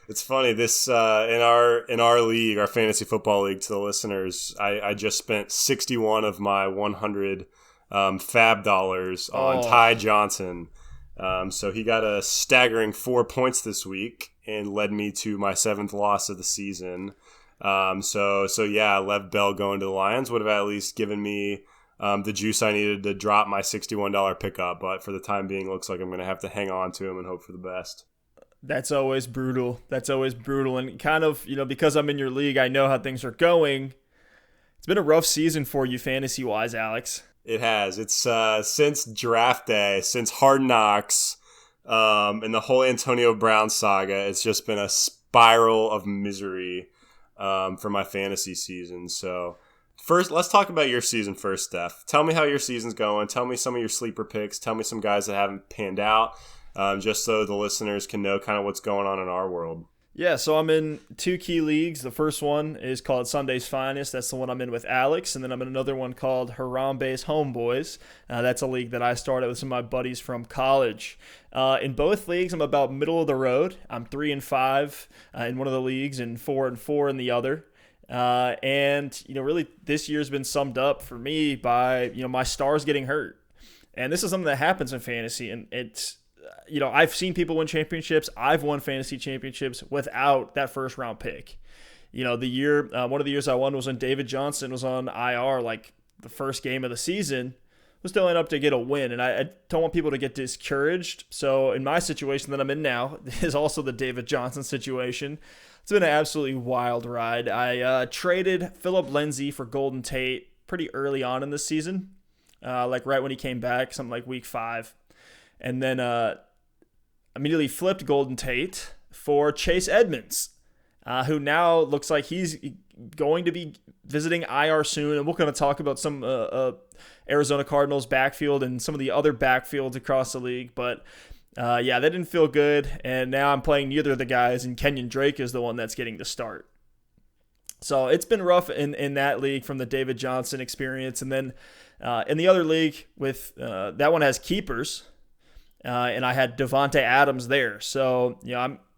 It's funny this in our league, our fantasy football league. To the listeners, I just spent 61 of my 100 fab dollars on Ty Oh, Johnson. So he got a staggering 4 points this week and led me to my seventh loss of the season. So yeah, Lev Bell going to the Lions would have at least given me the juice I needed to drop my $61 pickup. But for the time being, it looks like I'm going to have to hang on to him and hope for the best. that's always brutal. That's always brutal. And kind of, because I'm in your league, I know how things are going. It's been a rough season for you fantasy wise, Alex. It has. It's since draft day, since Hard Knocks, and the whole Antonio Brown saga. It's just been a spiral of misery for my fantasy season. So first, let's talk about your season first, Steph. Tell me how your season's going. Tell me some of your sleeper picks. Tell me some guys that haven't panned out, just so the listeners can know kind of what's going on in our world. Yeah, so I'm in two key leagues. The first one is called Sunday's Finest. That's the one I'm in with Alex. And then I'm in another one called Harambe's Homeboys. That's a league that I started with some of my buddies from college. In both leagues, I'm about middle of the road. I'm 3-5 in one of the leagues and 4-4 in the other. And really, this year's been summed up for me by my stars getting hurt. And this is something that happens in fantasy, and it's I've seen people win championships. I've won fantasy championships without that first round pick. One of the years I won was when David Johnson was on IR, like the first game of the season, was still enough to get a win. And I don't want people to get discouraged. So in my situation that I'm in now is also the David Johnson situation. It's been an absolutely wild ride. I traded Philip Lindsay for Golden Tate pretty early on in the season, like right when he came back, something like week 5. And then immediately flipped Golden Tate for Chase Edmonds, who now looks like he's going to be visiting IR soon. And we're going to talk about some Arizona Cardinals backfield and some of the other backfields across the league. But that didn't feel good. And now I'm playing neither of the guys, and Kenyon Drake is the one that's getting the start. So it's been rough in that league from the David Johnson experience. And then in the other league, with that one has keepers. And I had Devontae Adams there. So,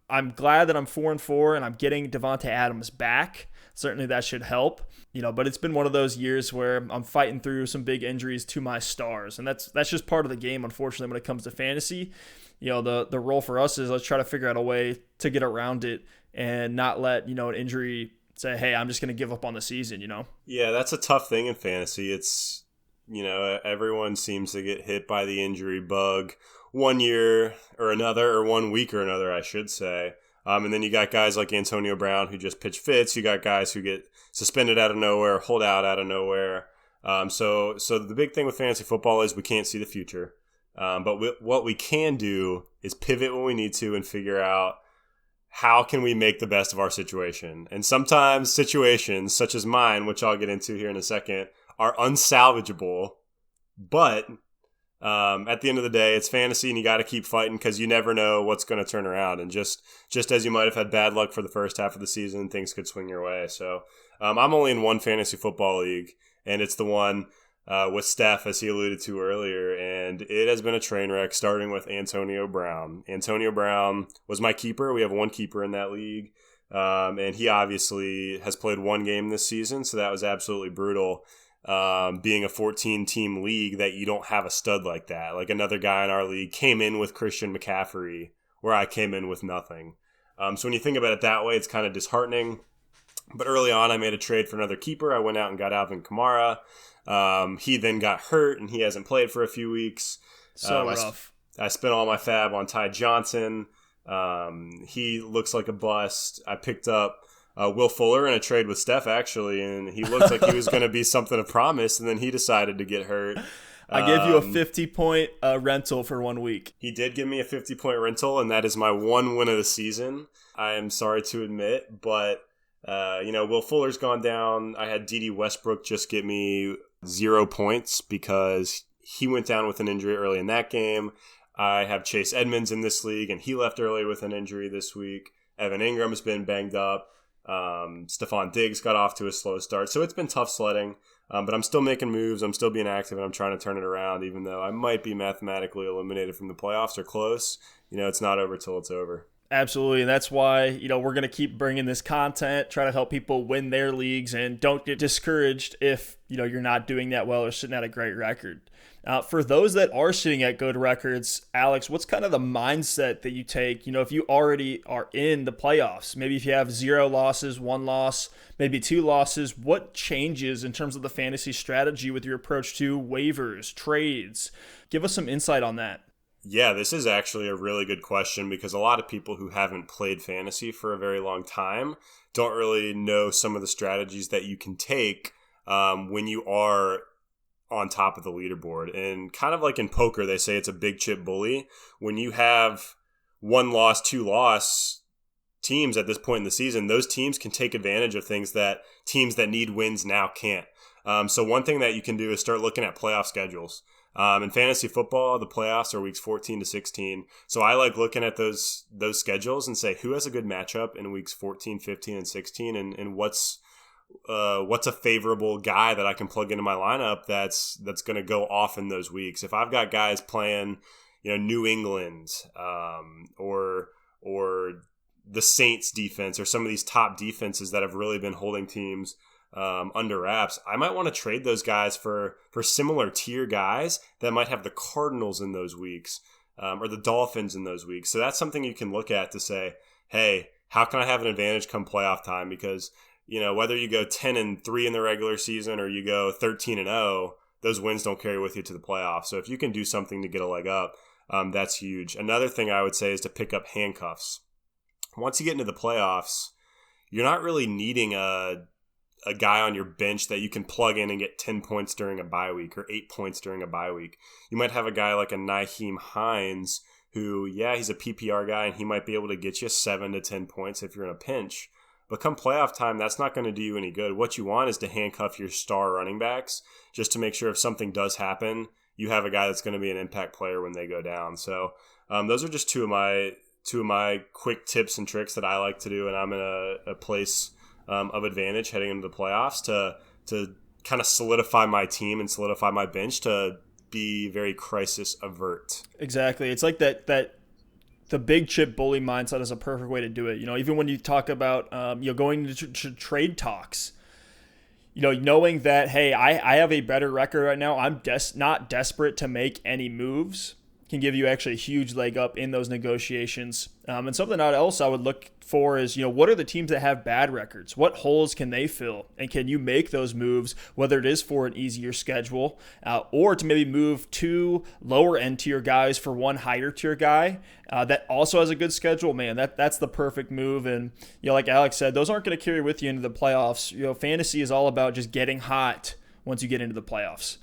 I'm glad that I'm 4-4 and I'm getting Devontae Adams back. Certainly that should help. But it's been one of those years where I'm fighting through some big injuries to my stars. And that's just part of the game, unfortunately, when it comes to fantasy. The role for us is let's try to figure out a way to get around it and not let, an injury say, hey, I'm just going to give up on the season, Yeah, that's a tough thing in fantasy. It's, everyone seems to get hit by the injury bug one year or another, or 1 week or another, I should say. And then you got guys like Antonio Brown who just pitch fits. You got guys who get suspended out of nowhere, hold out of nowhere. So the big thing with fantasy football is we can't see the future. But what we can do is pivot when we need to and figure out how can we make the best of our situation. And sometimes situations such as mine, which I'll get into here in a second, are unsalvageable, but at the end of the day, it's fantasy and you got to keep fighting because you never know what's going to turn around. And just as you might have had bad luck for the first half of the season, things could swing your way. So I'm only in one fantasy football league, and it's the one with Steph, as he alluded to earlier. And it has been a train wreck, starting with Antonio Brown. Antonio Brown was my keeper. We have one keeper in that league. And he obviously has played one game this season, so that was absolutely brutal. Being a 14-team league that you don't have a stud like that. Like another guy in our league came in with Christian McCaffrey where I came in with nothing. So when you think about it that way, it's kind of disheartening. But early on, I made a trade for another keeper. I went out and got Alvin Kamara. He then got hurt, and he hasn't played for a few weeks. So rough. I spent all my fab on Ty Johnson. He looks like a bust. I picked up Will Fuller in a trade with Steph, actually, and he looked like he was going to be something of promise, and then he decided to get hurt. I gave you a 50-point rental for 1 week. He did give me a 50-point rental, and that is my one win of the season. I am sorry to admit, but Will Fuller's gone down. I had D.D. Westbrook just get me 0 points because he went down with an injury early in that game. I have Chase Edmonds in this league, and he left early with an injury this week. Evan Ingram's been banged up. Stephon Diggs got off to a slow start. So it's been tough sledding, but I'm still making moves. I'm still being active, and I'm trying to turn it around, even though I might be mathematically eliminated from the playoffs or close. It's not over till it's over. Absolutely, and that's why we're going to keep bringing this content, try to help people win their leagues, and don't get discouraged if you're not doing that well or sitting at a great record. For those that are sitting at good records, Alex, what's kind of the mindset that you take? If you already are in the playoffs, maybe if you have 0 losses, 1 loss, maybe 2 losses, what changes in terms of the fantasy strategy with your approach to waivers, trades? Give us some insight on that. Yeah, this is actually a really good question because a lot of people who haven't played fantasy for a very long time don't really know some of the strategies that you can take when you are on top of the leaderboard. And kind of like in poker, they say it's a big chip bully. When you have 1 loss, 2 loss teams at this point in the season, those teams can take advantage of things that teams that need wins now can't. So one thing that you can do is start looking at playoff schedules. In fantasy football, the playoffs are weeks 14 to 16. So I like looking at those schedules and say who has a good matchup in weeks 14, 15, and 16, and what's a favorable guy that I can plug into my lineup that's going to go off in those weeks. If I've got guys playing, New England, or the Saints defense, or some of these top defenses that have really been holding teams under wraps, I might want to trade those guys for similar tier guys that might have the Cardinals in those weeks, or the Dolphins in those weeks. So that's something you can look at to say, hey, how can I have an advantage come playoff time? Because whether you go 10-3 in the regular season or you go 13-0, those wins don't carry with you to the playoffs. So if you can do something to get a leg up, that's huge. Another thing I would say is to pick up handcuffs. Once you get into the playoffs, you're not really needing a guy on your bench that you can plug in and get 10 points during a bye week or 8 points during a bye week. You might have a guy like a Nyheim Hines who, he's a PPR guy and he might be able to get you 7 to 10 points if you're in a pinch. But come playoff time, that's not going to do you any good. What you want is to handcuff your star running backs just to make sure if something does happen, you have a guy that's going to be an impact player when they go down. So those are just two of my quick tips and tricks that I like to do, and I'm in a place of advantage heading into the playoffs to kind of solidify my team and solidify my bench to be very crisis avert. Exactly. It's like that the big chip bully mindset is a perfect way to do it. Even when you talk about going to trade talks, knowing that, hey, I have a better record right now, I'm not desperate to make any moves, can give you actually a huge leg up in those negotiations. And something else I would look for is, what are the teams that have bad records? What holes can they fill? And can you make those moves, whether it is for an easier schedule or to maybe move 2 lower end tier guys for 1 higher tier guy that also has a good schedule? Man, that's the perfect move. And, like Alex said, those aren't going to carry with you into the playoffs. Fantasy is all about just getting hot once you get into the playoffs.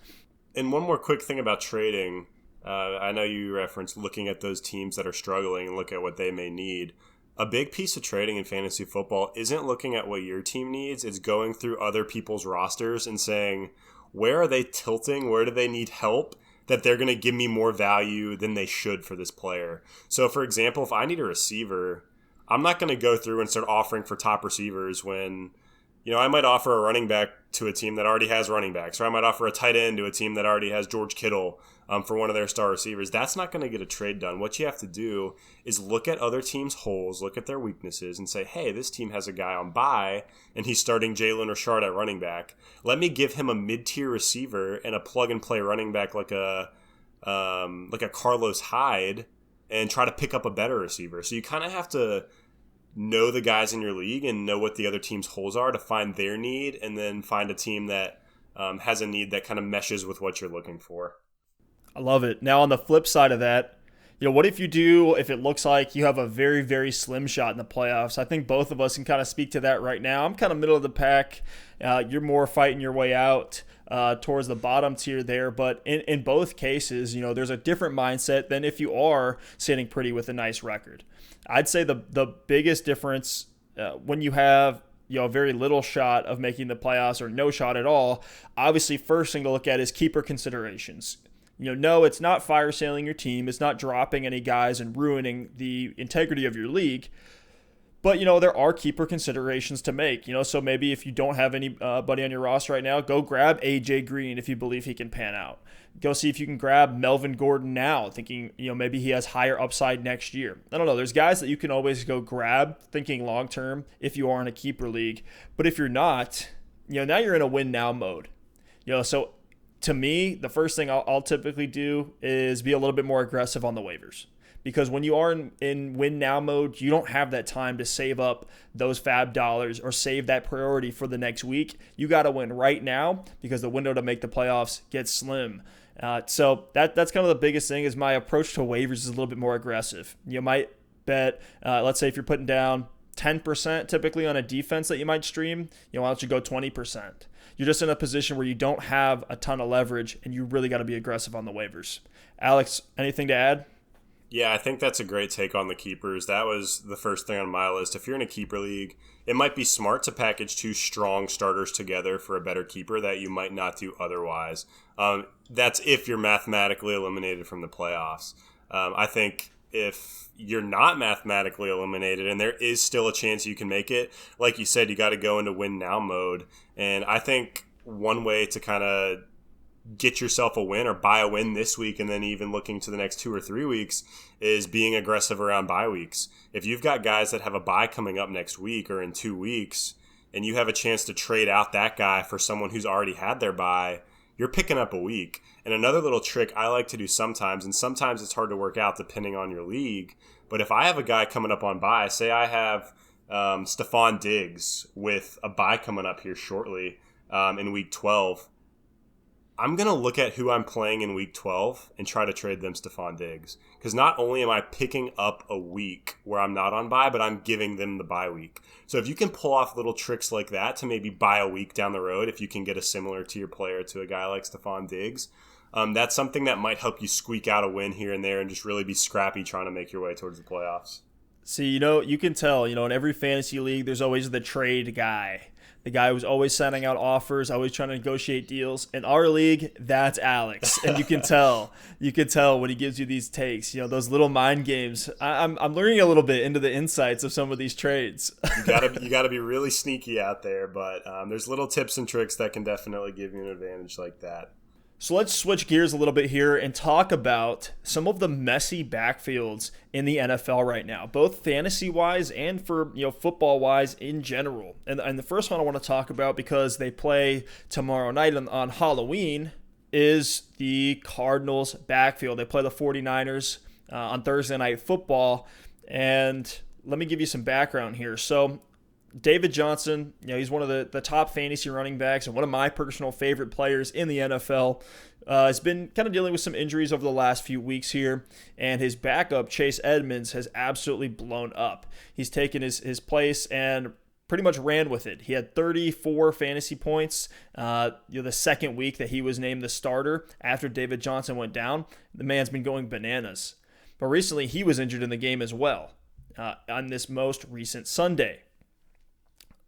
And one more quick thing about trading. I know you referenced looking at those teams that are struggling and look at what they may need. A big piece of trading in fantasy football isn't looking at what your team needs. It's going through other people's rosters and saying, where are they tilting? Where do they need help that they're going to give me more value than they should for this player? So, for example, if I need a receiver, I'm not going to go through and start offering for top receivers when, I might offer a running back to a team that already has running backs, or I might offer a tight end to a team that already has George Kittle for one of their star receivers. That's not going to get a trade done. What you have to do is look at other teams' holes, look at their weaknesses, and say, hey, this team has a guy on bye, and he's starting Jalen Richard at running back. Let me give him a mid-tier receiver and a plug-and-play running back like a Carlos Hyde and try to pick up a better receiver. So you kind of have to know the guys in your league and know what the other team's holes are to find their need, and then find a team that has a need that kind of meshes with what you're looking for. I love it. Now, on the flip side of that, what if it looks like you have a very, very slim shot in the playoffs? I think both of us can kind of speak to that right now. I'm kind of middle of the pack. You're more fighting your way out towards the bottom tier there. But in both cases, there's a different mindset than if you are sitting pretty with a nice record. I'd say the biggest difference when you have a very little shot of making the playoffs or no shot at all, obviously first thing to look at is keeper considerations. No, it's not fire sailing your team. It's not dropping any guys and ruining the integrity of your league. But, there are keeper considerations to make. So maybe if you don't have anybody on your roster right now, go grab A.J. Green if you believe he can pan out. Go see if you can grab Melvin Gordon now, thinking, maybe he has higher upside next year. I don't know. There's guys that you can always go grab thinking long-term if you are in a keeper league. But if you're not, now you're in a win-now mode. So to me, the first thing I'll typically do is be a little bit more aggressive on the waivers. Because when you are in win-now mode, you don't have that time to save up those fab dollars or save that priority for the next week. You got to win right now because the window to make the playoffs gets slim. So that's kind of the biggest thing is my approach to waivers is a little bit more aggressive. You might bet, let's say if you're putting down 10% typically on a defense that you might stream, why don't you go 20%? You're just in a position where you don't have a ton of leverage and you really got to be aggressive on the waivers. Alex, anything to add? Yeah, I think that's a great take on the keepers. That was the first thing on my list. If you're in a keeper league, it might be smart to package two strong starters together for a better keeper that you might not do otherwise. That's if you're mathematically eliminated from the playoffs. I think if you're not mathematically eliminated and there is still a chance you can make it, like you said, you got to go into win now mode. And I think one way to kind of get yourself a win or buy a win this week and then even looking to the next 2 or 3 weeks is being aggressive around bye weeks. If you've got guys that have a bye coming up next week or in 2 weeks and you have a chance to trade out that guy for someone who's already had their bye, you're picking up a week. And another little trick I like to do sometimes, and sometimes it's hard to work out depending on your league, but if I have a guy coming up on bye, say I have Stephon Diggs with a bye coming up here shortly in week 12, I'm going to look at who I'm playing in week 12 and try to trade them Stephon Diggs. Because not only am I picking up a week where I'm not on bye, but I'm giving them the bye week. So if you can pull off little tricks like that to maybe buy a week down the road, if you can get a similar tier player to a guy like Stephon Diggs, that's something that might help you squeak out a win here and there and just really be scrappy trying to make your way towards the playoffs. See, you can tell, in every fantasy league, there's always the trade guy. The guy who's always sending out offers, always trying to negotiate deals. In our league, that's Alex, and you can tell. You can tell when he gives you these takes. Those little mind games. I'm learning a little bit into the insights of some of these trades. You gotta be really sneaky out there, but there's little tips and tricks that can definitely give you an advantage like that. So let's switch gears a little bit here and talk about some of the messy backfields in the NFL right now, both fantasy-wise and for football-wise in general. And the first one I want to talk about, because they play tomorrow night on Halloween, is the Cardinals' backfield. They play the 49ers on Thursday Night Football. And let me give you some background here. So David Johnson, he's one of the top fantasy running backs and one of my personal favorite players in the NFL. Has been kind of dealing with some injuries over the last few weeks here, and his backup, Chase Edmonds, has absolutely blown up. He's taken his place and pretty much ran with it. He had 34 fantasy points the second week that he was named the starter after David Johnson went down. The man's been going bananas. But recently he was injured in the game as well on this most recent Sunday.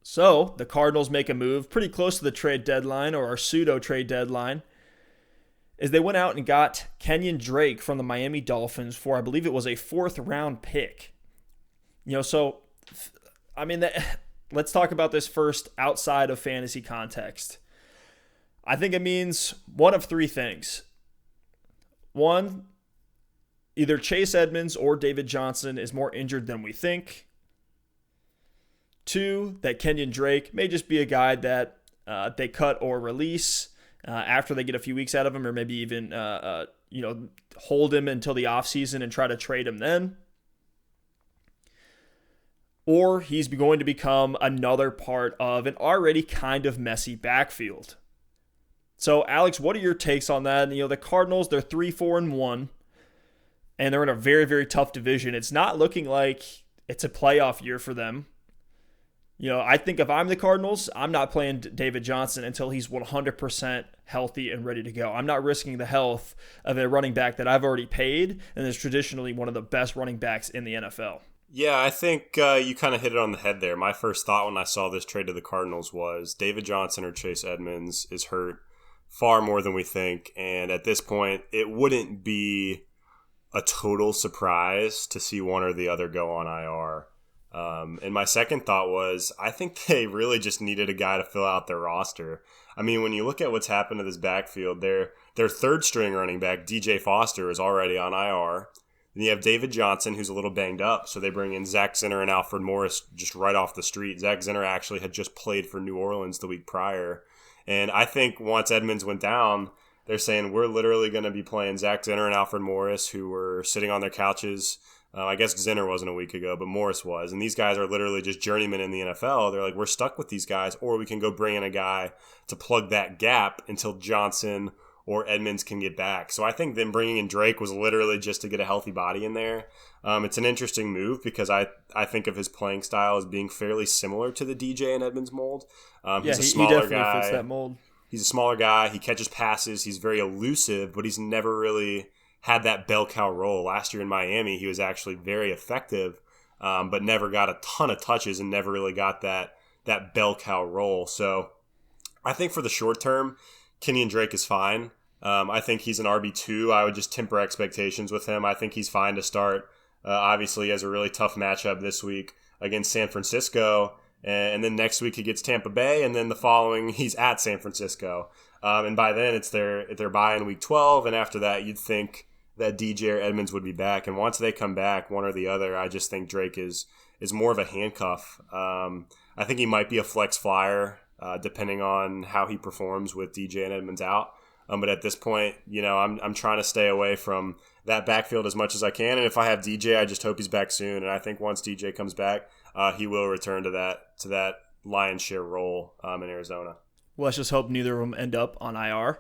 So the Cardinals make a move pretty close to the trade deadline, or our pseudo-trade deadline, as they went out and got Kenyon Drake from the Miami Dolphins for, I believe it was a 4th-round pick. Let's talk about this first outside of fantasy context. I think it means one of 3 things. One, either Chase Edmonds or David Johnson is more injured than we think. 2, that Kenyon Drake may just be a guy that they cut or release after they get a few weeks out of him, or maybe even hold him until the offseason and try to trade him then. Or he's going to become another part of an already kind of messy backfield. So, Alex, what are your takes on that? The Cardinals, they're 3-4-1, and they're in a very, very tough division. It's not looking like it's a playoff year for them. I think if I'm the Cardinals, I'm not playing David Johnson until he's 100% healthy and ready to go. I'm not risking the health of a running back that I've already paid and is traditionally one of the best running backs in the NFL. Yeah, I think you kind of hit it on the head there. My first thought when I saw this trade to the Cardinals was David Johnson or Chase Edmonds is hurt far more than we think. And at this point, it wouldn't be a total surprise to see one or the other go on IR. And my second thought was, I think they really just needed a guy to fill out their roster. I mean, when you look at what's happened to this backfield, their third string running back, DJ Foster, is already on IR. Then you have David Johnson, who's a little banged up, so they bring in Zach Zinner and Alfred Morris just right off the street. Zach Zinner actually had just played for New Orleans the week prior. And I think once Edmonds went down, they're saying we're literally going to be playing Zach Zinner and Alfred Morris, who were sitting on their couches. I guess Zinner wasn't a week ago, but Morris was. And these guys are literally just journeymen in the NFL. They're like, we're stuck with these guys, or we can go bring in a guy to plug that gap until Johnson or Edmonds can get back. So I think them bringing in Drake was literally just to get a healthy body in there. It's an interesting move because I think of his playing style as being fairly similar to the DJ and Edmonds mold. He's a smaller he definitely guy. fits that mold. He's a smaller guy. He catches passes. He's very elusive, but he's never really had that bell cow role. Last year in Miami, he was actually very effective, but never got a ton of touches and never really got that bell cow role. So I think for the short term, Kenyon Drake is fine. I think he's an RB2. I would just temper expectations with him. I think he's fine to start. Obviously, he has a really tough matchup this week against San Francisco. And then next week he gets Tampa Bay. And then the following, he's at San Francisco. And by then, it's their bye in week 12. And after that, you'd think that DJ or Edmonds would be back. And once they come back, one or the other, I just think Drake is more of a handcuff. I think he might be a flex flyer, depending on how he performs with DJ and Edmonds out. But at this point, I'm trying to stay away from that backfield as much as I can. And if I have DJ, I just hope he's back soon. And I think once DJ comes back, he will return to that lion's share role in Arizona. Well, let's just hope neither of them end up on IR.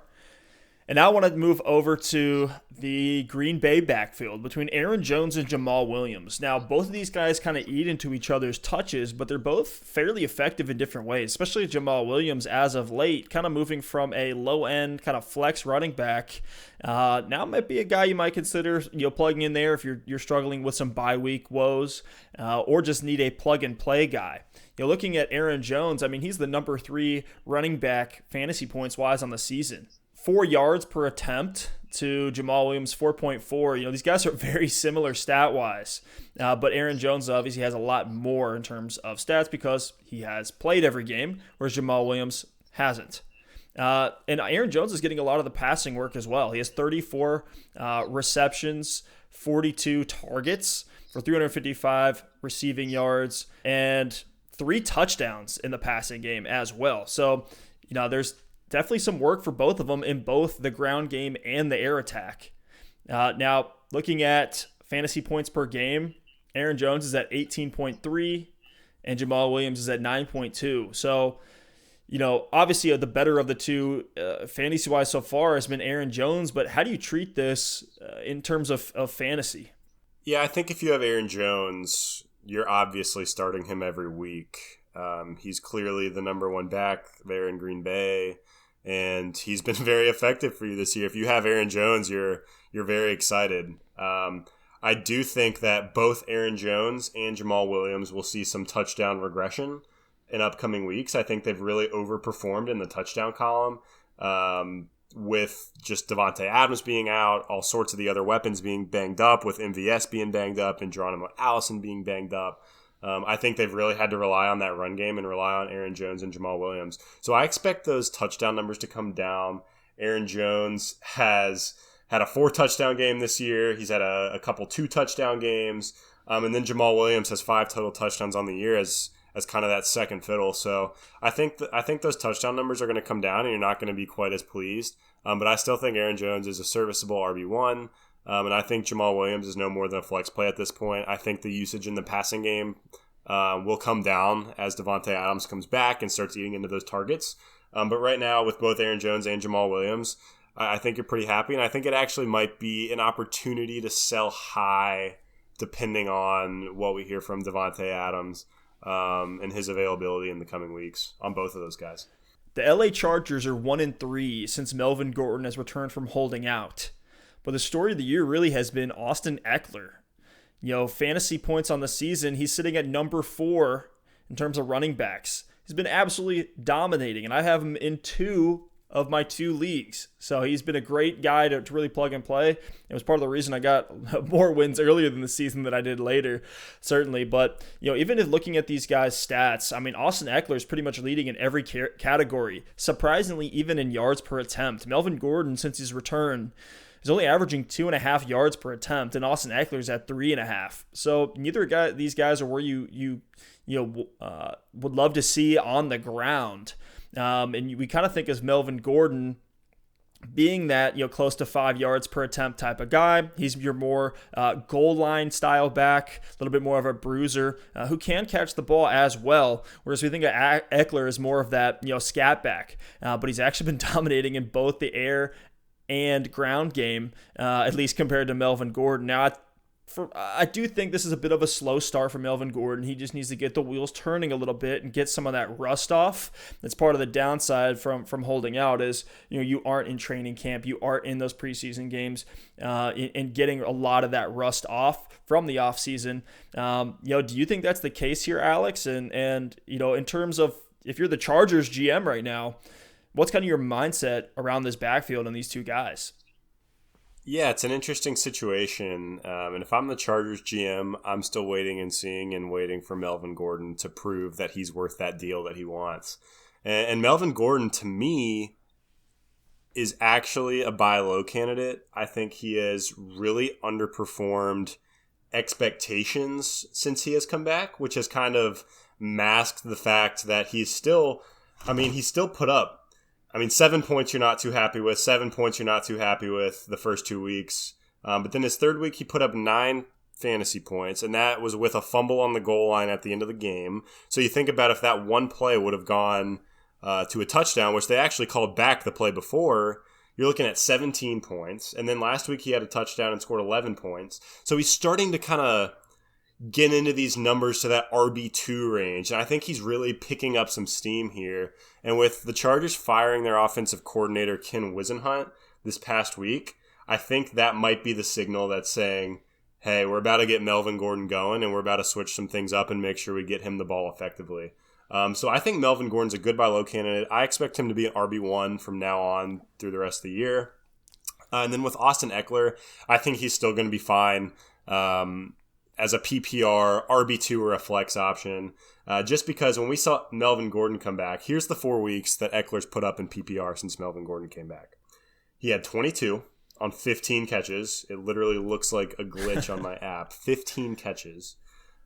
And now I want to move over to the Green Bay backfield between Aaron Jones and Jamal Williams. Now, both of these guys kind of eat into each other's touches, but they're both fairly effective in different ways, especially Jamal Williams as of late, kind of moving from a low-end kind of flex running back. Now might be a guy you might consider plugging in there if you're struggling with some bye week woes or just need a plug-and-play guy. Looking at Aaron Jones, I mean, he's the number 3 running back fantasy points-wise on the season. 4 yards per attempt to Jamal Williams, 4.4. These guys are very similar stat-wise. But Aaron Jones obviously has a lot more in terms of stats because he has played every game, whereas Jamal Williams hasn't. And Aaron Jones is getting a lot of the passing work as well. He has 34 receptions, 42 targets for 355 receiving yards, and 3 touchdowns in the passing game as well. So, there's definitely some work for both of them in both the ground game and the air attack. Now, looking at fantasy points per game, Aaron Jones is at 18.3 and Jamal Williams is at 9.2. So, obviously the better of the two fantasy-wise so far has been Aaron Jones, but how do you treat this in terms of fantasy? Yeah, I think if you have Aaron Jones, you're obviously starting him every week. He's clearly the number 1 back there in Green Bay. And he's been very effective for you this year. If you have Aaron Jones, you're very excited. I do think that both Aaron Jones and Jamal Williams will see some touchdown regression in upcoming weeks. I think they've really overperformed in the touchdown column with just Devontae Adams being out, all sorts of the other weapons being banged up, with MVS being banged up and Geronimo Allison being banged up. I think they've really had to rely on that run game and rely on Aaron Jones and Jamal Williams. So I expect those touchdown numbers to come down. Aaron Jones has had a 4-touchdown game this year. He's had a couple 2-touchdown games. And then Jamal Williams has 5 total touchdowns on the year as kind of that second fiddle. So I think those touchdown numbers are going to come down and you're not going to be quite as pleased. But I still think Aaron Jones is a serviceable RB1. And I think Jamal Williams is no more than a flex play at this point. I think the usage in the passing game will come down as Devontae Adams comes back and starts eating into those targets. But right now, with both Aaron Jones and Jamal Williams, I think you're pretty happy. And I think it actually might be an opportunity to sell high depending on what we hear from Devontae Adams and his availability in the coming weeks on both of those guys. The LA Chargers are 1-3 since Melvin Gordon has returned from holding out. But the story of the year really has been Austin Eckler. Fantasy points on the season, he's sitting at number 4 in terms of running backs. He's been absolutely dominating, and I have him in 2 of my 2 leagues. So he's been a great guy to really plug and play. It was part of the reason I got more wins earlier than the season than I did later, certainly. But, even if looking at these guys' stats, I mean, Austin Eckler is pretty much leading in every category. Surprisingly, even in yards per attempt. Melvin Gordon, since his return, is only averaging 2.5 yards per attempt, and Austin Eckler's at 3.5. So neither these guys are where you would love to see on the ground. And we kind of think as Melvin Gordon being that, close to 5 yards per attempt type of guy. He's your more goal line style back, a little bit more of a bruiser who can catch the ball as well. Whereas we think of Eckler as more of that, scat back. But he's actually been dominating in both the air and ground game, at least compared to Melvin Gordon. Now, I do think this is a bit of a slow start for Melvin Gordon. He just needs to get the wheels turning a little bit and get some of that rust off. That's part of the downside from holding out is, you aren't in training camp. You aren't in those preseason games and getting a lot of that rust off from the offseason. Do you think that's the case here, Alex? And in terms of if you're the Chargers GM right now, what's kind of your mindset around this backfield and these 2 guys? Yeah, it's an interesting situation. And if I'm the Chargers GM, I'm still waiting and seeing and waiting for Melvin Gordon to prove that he's worth that deal that he wants. And Melvin Gordon, to me, is actually a buy low candidate. I think he has really underperformed expectations since he has come back, which has kind of masked the fact that he's still put up 7 points you're not too happy with, 7 points you're not too happy with the first 2 weeks. But then his third week, he put up 9 fantasy points, and that was with a fumble on the goal line at the end of the game. So you think about if that one play would have gone to a touchdown, which they actually called back the play before, you're looking at 17 points. And then last week he had a touchdown and scored 11 points. So he's starting to kind of get into these numbers to that RB2 range. And I think he's really picking up some steam here. And with the Chargers firing their offensive coordinator, Ken Wisenhunt, this past week, I think that might be the signal that's saying, hey, we're about to get Melvin Gordon going and we're about to switch some things up and make sure we get him the ball effectively. So I think Melvin Gordon's a good buy low candidate. I expect him to be an RB1 from now on through the rest of the year. And then with Austin Eckler, I think he's still going to be fine. As a PPR, RB2 or a flex option. Just because when we saw Melvin Gordon come back, here's the 4 weeks that Eckler's put up in PPR since Melvin Gordon came back. He had 22 on 15 catches. It literally looks like a glitch on my app. 15 catches.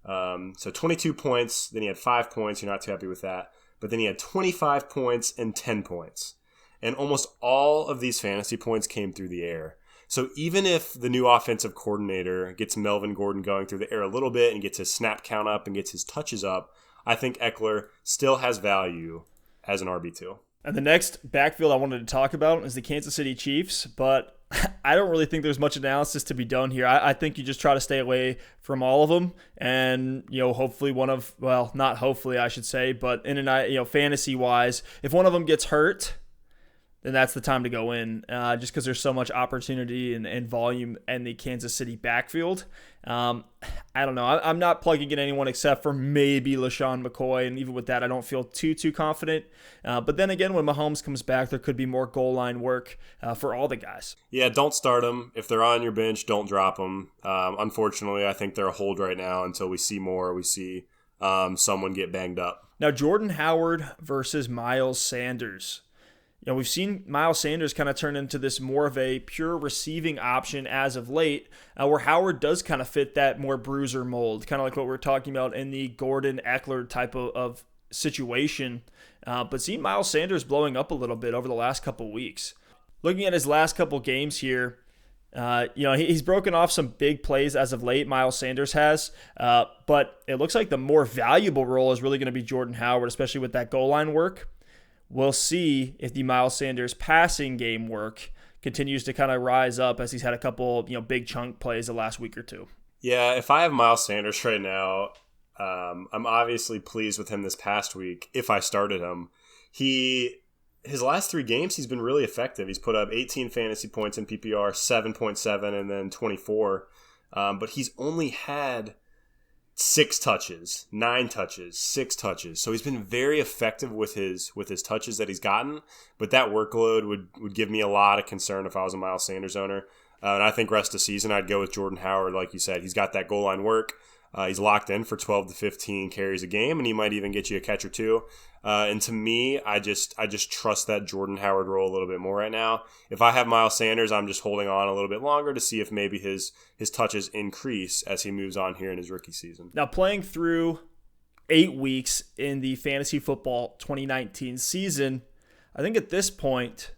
So 22 points. Then he had 5 points. You're not too happy with that. But then he had 25 points and 10 points. And almost all of these fantasy points came through the air. So even if the new offensive coordinator gets Melvin Gordon going through the air a little bit and gets his snap count up and gets his touches up, I think Eckler still has value as an RB2. And the next backfield I wanted to talk about is the Kansas City Chiefs, but I don't really think there's much analysis to be done here. I think you just try to stay away from all of them, and hopefully not hopefully I should say, but fantasy wise, if one of them gets hurt, then that's the time to go in, just because there's so much opportunity and volume in the Kansas City backfield. I don't know. I'm not plugging in anyone except for maybe LaShawn McCoy, and even with that, I don't feel too confident. But then again, when Mahomes comes back, there could be more goal line work for all the guys. Yeah, don't start them. If they're on your bench, don't drop them. Unfortunately, I think they're a hold right now until we see more. We see someone get banged up. Now, Jordan Howard versus Myles Sanders. We've seen Myles Sanders kind of turn into this more of a pure receiving option as of late, where Howard does kind of fit that more bruiser mold, kind of like what we're talking about in the Gordon-Eckler type of situation. But seeing Myles Sanders blowing up a little bit over the last couple weeks. Looking at his last couple games here, he's broken off some big plays as of late, Myles Sanders has, but it looks like the more valuable role is really going to be Jordan Howard, especially with that goal line work. We'll see if the Myles Sanders passing game work continues to kind of rise up as he's had a couple, big chunk plays the last week or two. Yeah, if I have Myles Sanders right now, I'm obviously pleased with him this past week if I started him. His last 3 games, he's been really effective. He's put up 18 fantasy points in PPR, 7.7, and then 24. But he's only had 6 touches, 9 touches, 6 touches. So he's been very effective with his touches that he's gotten, but that workload would give me a lot of concern if I was a Myles Sanders owner. And I think rest of the season I'd go with Jordan Howard, like you said. He's got that goal line work. He's locked in for 12 to 15 carries a game, and he might even get you a catch or two. And to me, I just trust that Jordan Howard role a little bit more right now. If I have Myles Sanders, I'm just holding on a little bit longer to see if maybe his touches increase as he moves on here in his rookie season. Now, playing through 8 weeks in the fantasy football 2019 season, I think at this point,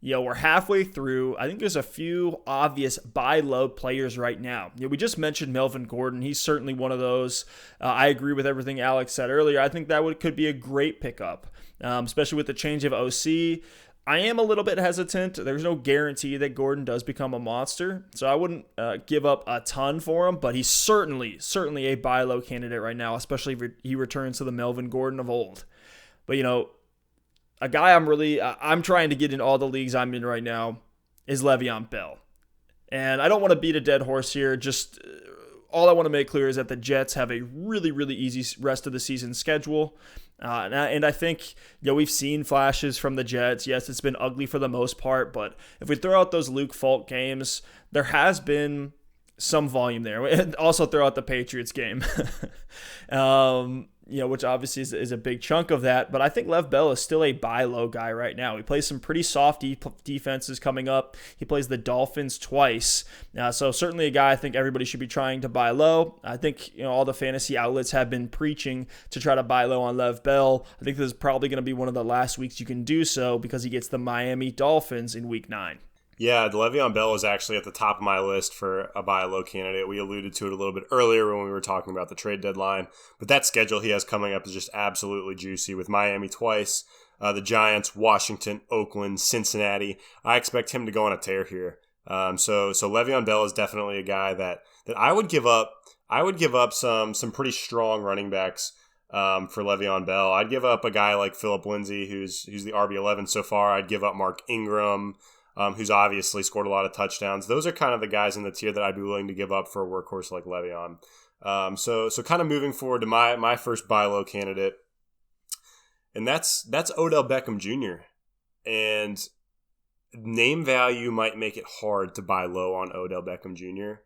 we're halfway through. I think there's a few obvious buy low players right now. We just mentioned Melvin Gordon. He's certainly one of those. I agree with everything Alex said earlier. I think that could be a great pickup, especially with the change of OC. I am a little bit hesitant. There's no guarantee that Gordon does become a monster, so I wouldn't give up a ton for him, but he's certainly a buy low candidate right now, especially if he returns to the Melvin Gordon of old. But, a guy I'm trying to get in all the leagues I'm in right now is LeVeon Bell. And I don't want to beat a dead horse here. Just all I want to make clear is that the Jets have a really, really easy rest of the season schedule. And I think, we've seen flashes from the Jets. Yes, it's been ugly for the most part, but if we throw out those Luke Falk games, there has been some volume there. And also throw out the Patriots game. Which obviously is a big chunk of that. But I think Lev Bell is still a buy low guy right now. He plays some pretty soft defenses coming up. He plays the Dolphins twice. So certainly a guy I think everybody should be trying to buy low. I think all the fantasy outlets have been preaching to try to buy low on Lev Bell. I think this is probably going to be one of the last weeks you can do so because he gets the Miami Dolphins in week 9. Yeah, Le'Veon Bell is actually at the top of my list for a buy low candidate. We alluded to it a little bit earlier when we were talking about the trade deadline. But that schedule he has coming up is just absolutely juicy with Miami twice, the Giants, Washington, Oakland, Cincinnati. I expect him to go on a tear here. So Le'Veon Bell is definitely a guy that I would give up. I would give up some pretty strong running backs for Le'Veon Bell. I'd give up a guy like Phillip Lindsay, who's the RB11 so far. I'd give up Mark Ingram, who's obviously scored a lot of touchdowns. Those are kind of the guys in the tier that I'd be willing to give up for a workhorse like Le'Veon. So kind of moving forward to my first buy low candidate, and that's Odell Beckham Jr. And name value might make it hard to buy low on Odell Beckham Jr.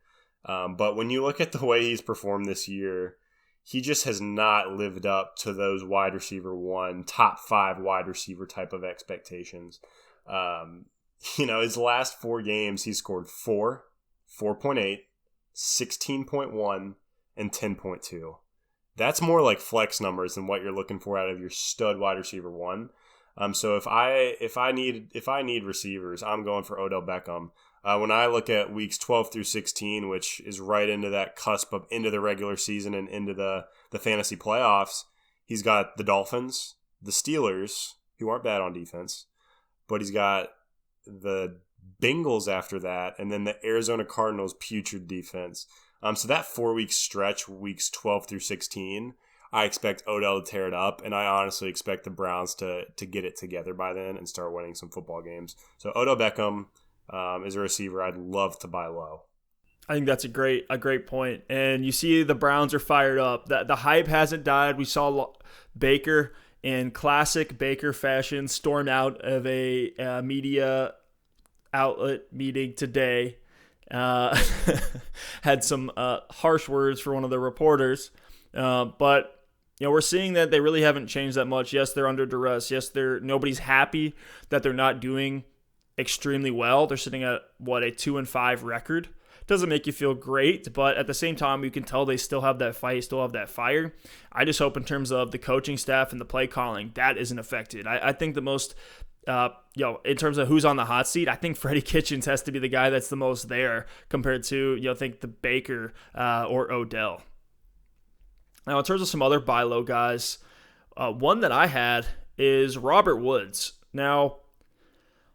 But when you look at the way he's performed this year, he just has not lived up to those wide receiver 1, top 5 wide receiver type of expectations. His last 4 games, he scored 4, 4.8, 16.1, and 10.2. That's more like flex numbers than what you're looking for out of your stud wide receiver 1. So if I need receivers, I'm going for Odell Beckham. When I look at weeks 12 through 16, which is right into that cusp of into the regular season and into the fantasy playoffs, he's got the Dolphins, the Steelers, who aren't bad on defense, but he's got the Bengals after that, and then the Arizona Cardinals putrid defense. So that 4-week stretch, weeks 12 through 16, I expect Odell to tear it up, and I honestly expect the Browns to get it together by then and start winning some football games. So Odell Beckham is a receiver I'd love to buy low. I think that's a great point. And you see the Browns are fired up. The hype hasn't died. We saw Baker in classic Baker fashion storm out of a media outlet meeting today. Had some harsh words for one of the reporters. But we're seeing that they really haven't changed that much. Yes, they're under duress. Yes, nobody's happy that they're not doing extremely well. They're sitting at a 2-5 record. Doesn't make you feel great, but at the same time, you can tell they still have that fight, still have that fire. I just hope in terms of the coaching staff and the play calling, that isn't affected. I think the most, in terms of who's on the hot seat, I think Freddie Kitchens has to be the guy that's the most there compared to, think the Baker or Odell. Now, in terms of some other buy low guys, one that I had is Robert Woods. Now,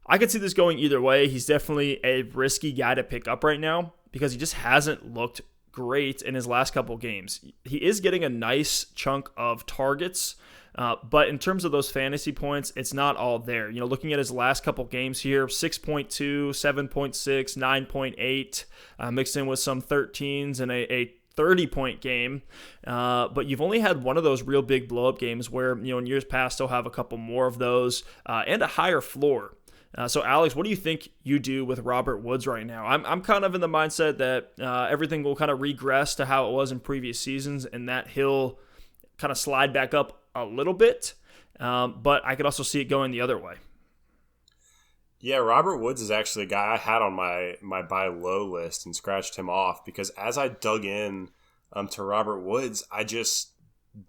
I could see this going either way. He's definitely a risky guy to pick up right now because he just hasn't looked great in his last couple games. He is getting a nice chunk of targets, but in terms of those fantasy points, it's not all there. Looking at his last couple games here, 6.2, 7.6, 9.8, mixed in with some 13s and a 30-point game, but you've only had one of those real big blow-up games where, in years past, they'll have a couple more of those and a higher floor. So, Alex, what do you think you do with Robert Woods right now? I'm kind of in the mindset that everything will kind of regress to how it was in previous seasons and that he'll kind of slide back up a little bit, but I could also see it going the other way. Yeah, Robert Woods is actually a guy I had on my buy low list and scratched him off because as I dug in to Robert Woods, I just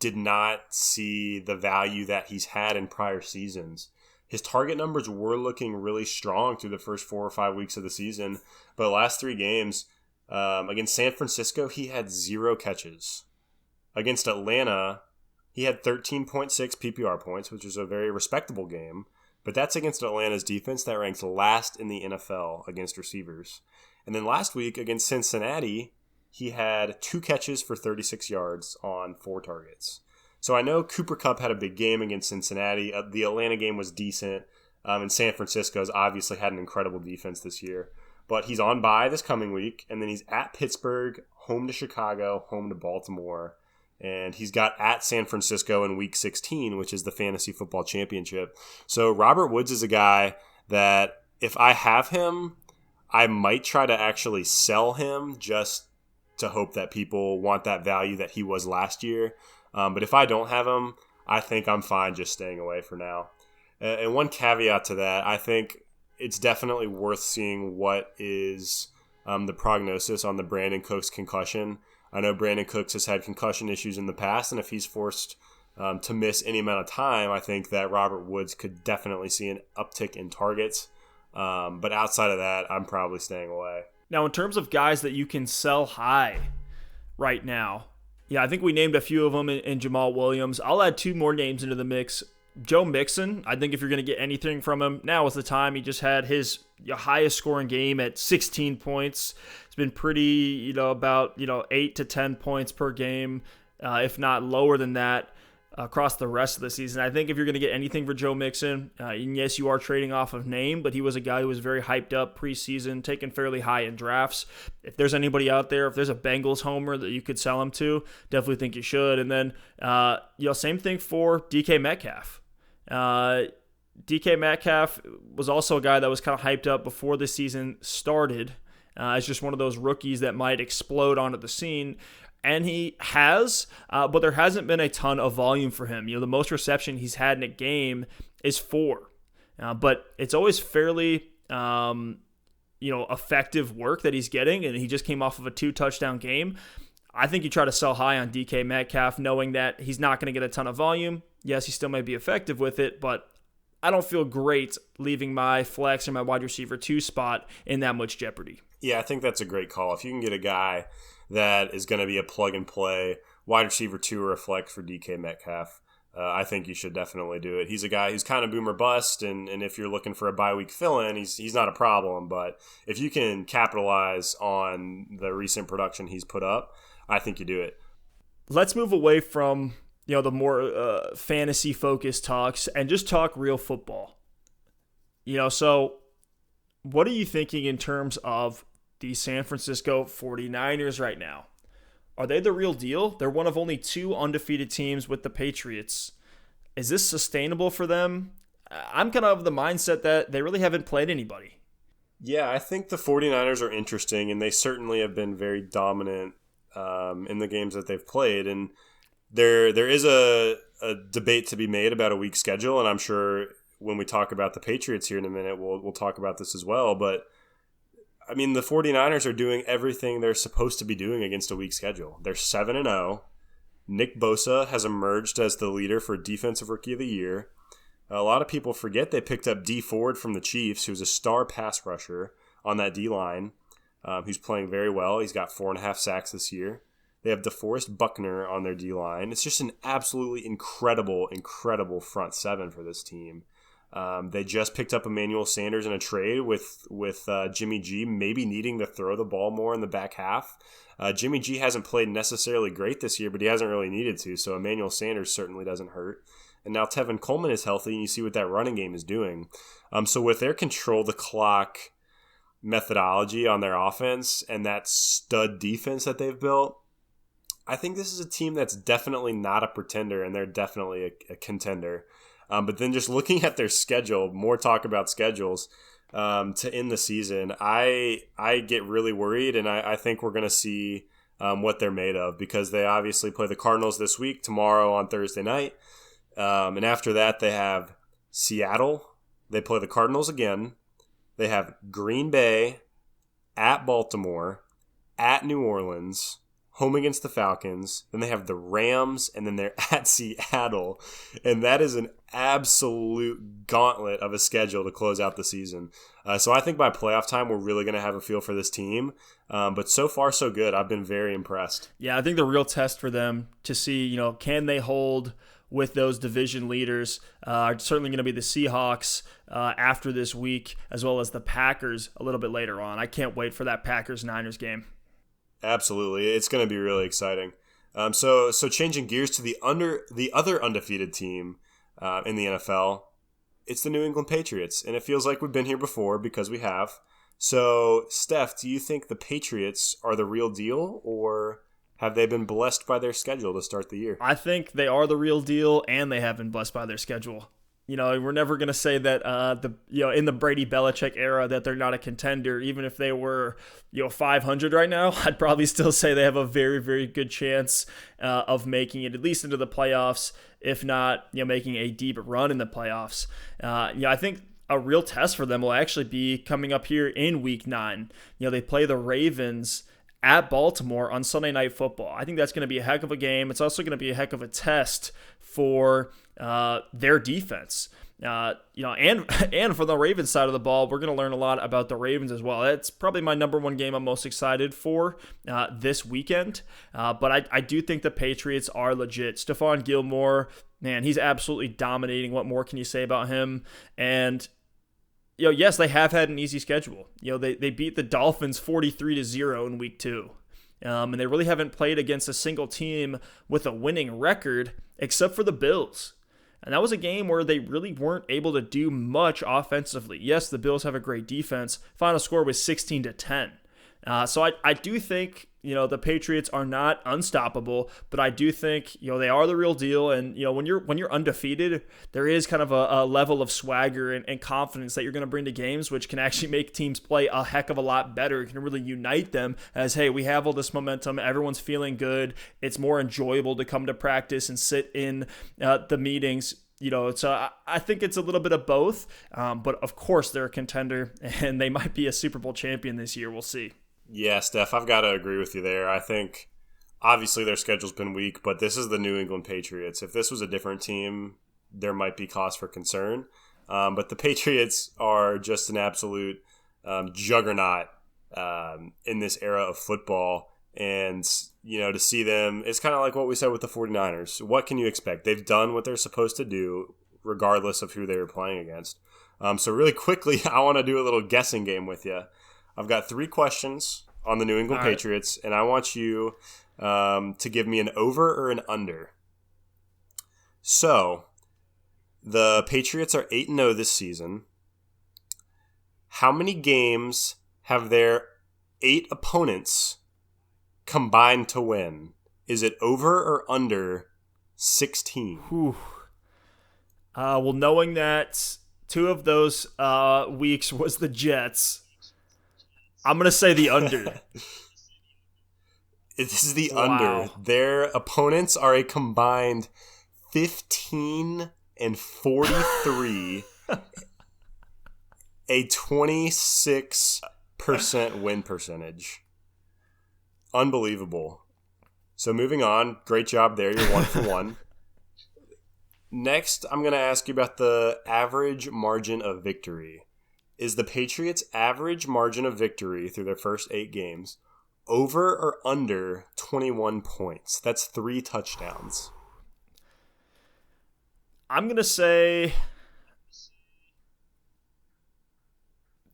did not see the value that he's had in prior seasons. His target numbers were looking really strong through the first 4 or 5 weeks of the season, but the last 3 games against San Francisco, he had 0 catches. Against Atlanta, he had 13.6 PPR points, which is a very respectable game. But that's against Atlanta's defense that ranks last in the NFL against receivers. And then last week against Cincinnati, he had 2 catches for 36 yards on 4 targets. So I know Cooper Kupp had a big game against Cincinnati. The Atlanta game was decent. And San Francisco's obviously had an incredible defense this year. But he's on bye this coming week. And then he's at Pittsburgh, home to Chicago, home to Baltimore. And he's got at San Francisco in week 16, which is the fantasy football championship. So Robert Woods is a guy that if I have him, I might try to actually sell him just to hope that people want that value that he was last year. But if I don't have him, I think I'm fine just staying away for now. And one caveat to that, I think it's definitely worth seeing what is the prognosis on the Brandon Cooks concussion. I know Brandon Cooks has had concussion issues in the past, and if he's forced to miss any amount of time, I think that Robert Woods could definitely see an uptick in targets. But outside of that, I'm probably staying away. Now, in terms of guys that you can sell high right now, I think we named a few of them in Jamal Williams. I'll add 2 more names into the mix. Joe Mixon, I think if you're going to get anything from him, now is the time. He just had his highest scoring game at 16 points. It's been pretty, about 8 to 10 points per game, if not lower than that across the rest of the season. I think if you're going to get anything for Joe Mixon, and yes, you are trading off of name, but he was a guy who was very hyped up preseason, taken fairly high in drafts. If there's anybody out there, if there's a Bengals homer that you could sell him to, definitely think you should. And then, same thing for DK Metcalf. DK Metcalf was also a guy that was kind of hyped up before the season started as just one of those rookies that might explode onto the scene. And he has, but there hasn't been a ton of volume for him. The most reception he's had in a game is 4. But it's always fairly, effective work that he's getting. And he just came off of a 2-touchdown game. I think you try to sell high on DK Metcalf knowing that he's not going to get a ton of volume. Yes, he still may be effective with it, but I don't feel great leaving my flex or my wide receiver 2 spot in that much jeopardy. Yeah, I think that's a great call. If you can get a guy that is going to be a plug-and-play wide receiver 2 or a flex for DK Metcalf, I think you should definitely do it. He's a guy who's kind of boom or bust, and if you're looking for a bye-week fill-in, he's not a problem. But if you can capitalize on the recent production he's put up, I think you do it. Let's move away from the more fantasy-focused talks and just talk real football. So what are you thinking in terms of the San Francisco 49ers right now? Are they the real deal? They're one of only 2 undefeated teams with the Patriots. Is this sustainable for them? I'm kind of the mindset that they really haven't played anybody. Yeah, I think the 49ers are interesting, and they certainly have been very dominant in the games that they've played. And there is a debate to be made about a weak schedule, and I'm sure when we talk about the Patriots here in a minute, we'll talk about this as well. But, I mean, the 49ers are doing everything they're supposed to be doing against a weak schedule. They're 7-0. Nick Bosa has emerged as the leader for Defensive Rookie of the Year. A lot of people forget they picked up Dee Ford from the Chiefs, who's a star pass rusher on that D-line, who's playing very well. He's got 4.5 sacks this year. They have DeForest Buckner on their D-line. It's just an absolutely incredible front 7 for this team. They just picked up Emmanuel Sanders in a trade with Jimmy G maybe needing to throw the ball more in the back half. Jimmy G hasn't played necessarily great this year, but he hasn't really needed to, so Emmanuel Sanders certainly doesn't hurt. And now Tevin Coleman is healthy, and you see what that running game is doing. So with their control the clock methodology on their offense and that stud defense that they've built, I think this is a team that's definitely not a pretender, and they're definitely a contender. But then just looking at their schedule, more talk about schedules to end the season, I get really worried, and I think we're going to see what they're made of, because they obviously play the Cardinals this week, tomorrow on Thursday night. And after that, they have Seattle. They play the Cardinals again. They have Green Bay, at Baltimore, at New Orleans, home against the Falcons. Then they have the Rams, and then they're at Seattle. And that is an absolute gauntlet of a schedule to close out the season. So I think by playoff time, we're really going to have a feel for this team. But so far, so good. I've been very impressed. Yeah, I think the real test for them to see, can they hold with those division leaders are certainly going to be the Seahawks after this week, as well as the Packers a little bit later on. I can't wait for that Packers-Niners game. Absolutely. It's going to be really exciting. So changing gears to the other undefeated team in the NFL, it's the New England Patriots. And it feels like we've been here before, because we have. So, Steph, do you think the Patriots are the real deal, or have they been blessed by their schedule to start the year? I think they are the real deal, and they have been blessed by their schedule. We're never going to say that in the Brady Belichick era that they're not a contender. Even if they were 500 right now, I'd probably still say they have a very, very good chance of making it at least into the playoffs, if not making a deep run in the playoffs. I think a real test for them will actually be coming up here in Week 9. They play the Ravens at Baltimore on Sunday Night Football. I think that's going to be a heck of a game. It's also going to be a heck of a test for their defense. And for the Ravens side of the ball, we're going to learn a lot about the Ravens as well. That's probably my number one game I'm most excited for this weekend. But I do think the Patriots are legit. Stephon Gilmore, man, he's absolutely dominating. What more can you say about him? And yes, they have had an easy schedule. They beat the Dolphins 43-0 in week 2. And they really haven't played against a single team with a winning record except for the Bills. And that was a game where they really weren't able to do much offensively. Yes, the Bills have a great defense. Final score was 16-10. So I do think, the Patriots are not unstoppable, but I do think, they are the real deal. And, when you're undefeated, there is kind of a level of swagger and confidence that you're going to bring to games, which can actually make teams play a heck of a lot better. It can really unite them as, hey, we have all this momentum. Everyone's feeling good. It's more enjoyable to come to practice and sit in the meetings. So I think it's a little bit of both. But of course, they're a contender, and they might be a Super Bowl champion this year. We'll see. Yeah, Steph, I've got to agree with you there. I think obviously their schedule's been weak, but this is the New England Patriots. If this was a different team, there might be cause for concern. But the Patriots are just an absolute juggernaut in this era of football. And, to see them, it's kind of like what we said with the 49ers. What can you expect? They've done what they're supposed to do, regardless of who they were playing against. So really quickly, I want to do a little guessing game with you. I've got 3 questions on the New England Patriots, and I want you to give me an over or an under. So, the Patriots are 8-0 this season. How many games have their 8 opponents combined to win? Is it over or under 16? Well, knowing that 2 of those weeks was the Jets, I'm going to say the under. This is the under. Their opponents are a combined 15-43, a 26% win percentage. Unbelievable. So moving on, great job there. You're 1 for 1. Next, I'm going to ask you about the average margin of victory. Is the Patriots' average margin of victory through their first 8 games over or under 21 points? That's 3 touchdowns. I'm going to say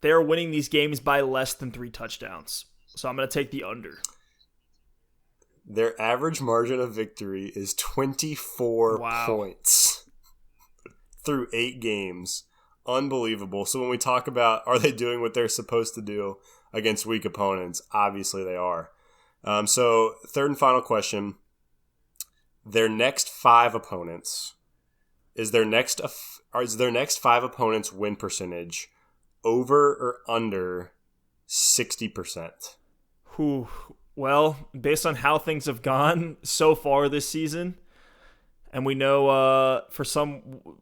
they're winning these games by less than 3 touchdowns. So I'm going to take the under. Their average margin of victory is 24 points through 8 games. Unbelievable. So when we talk about are they doing what they're supposed to do against weak opponents, obviously they are. So third and final question. Their next 5 opponents, is their next 5 opponents win percentage over or under 60%? Whew. Well, based on how things have gone so far this season, and we know for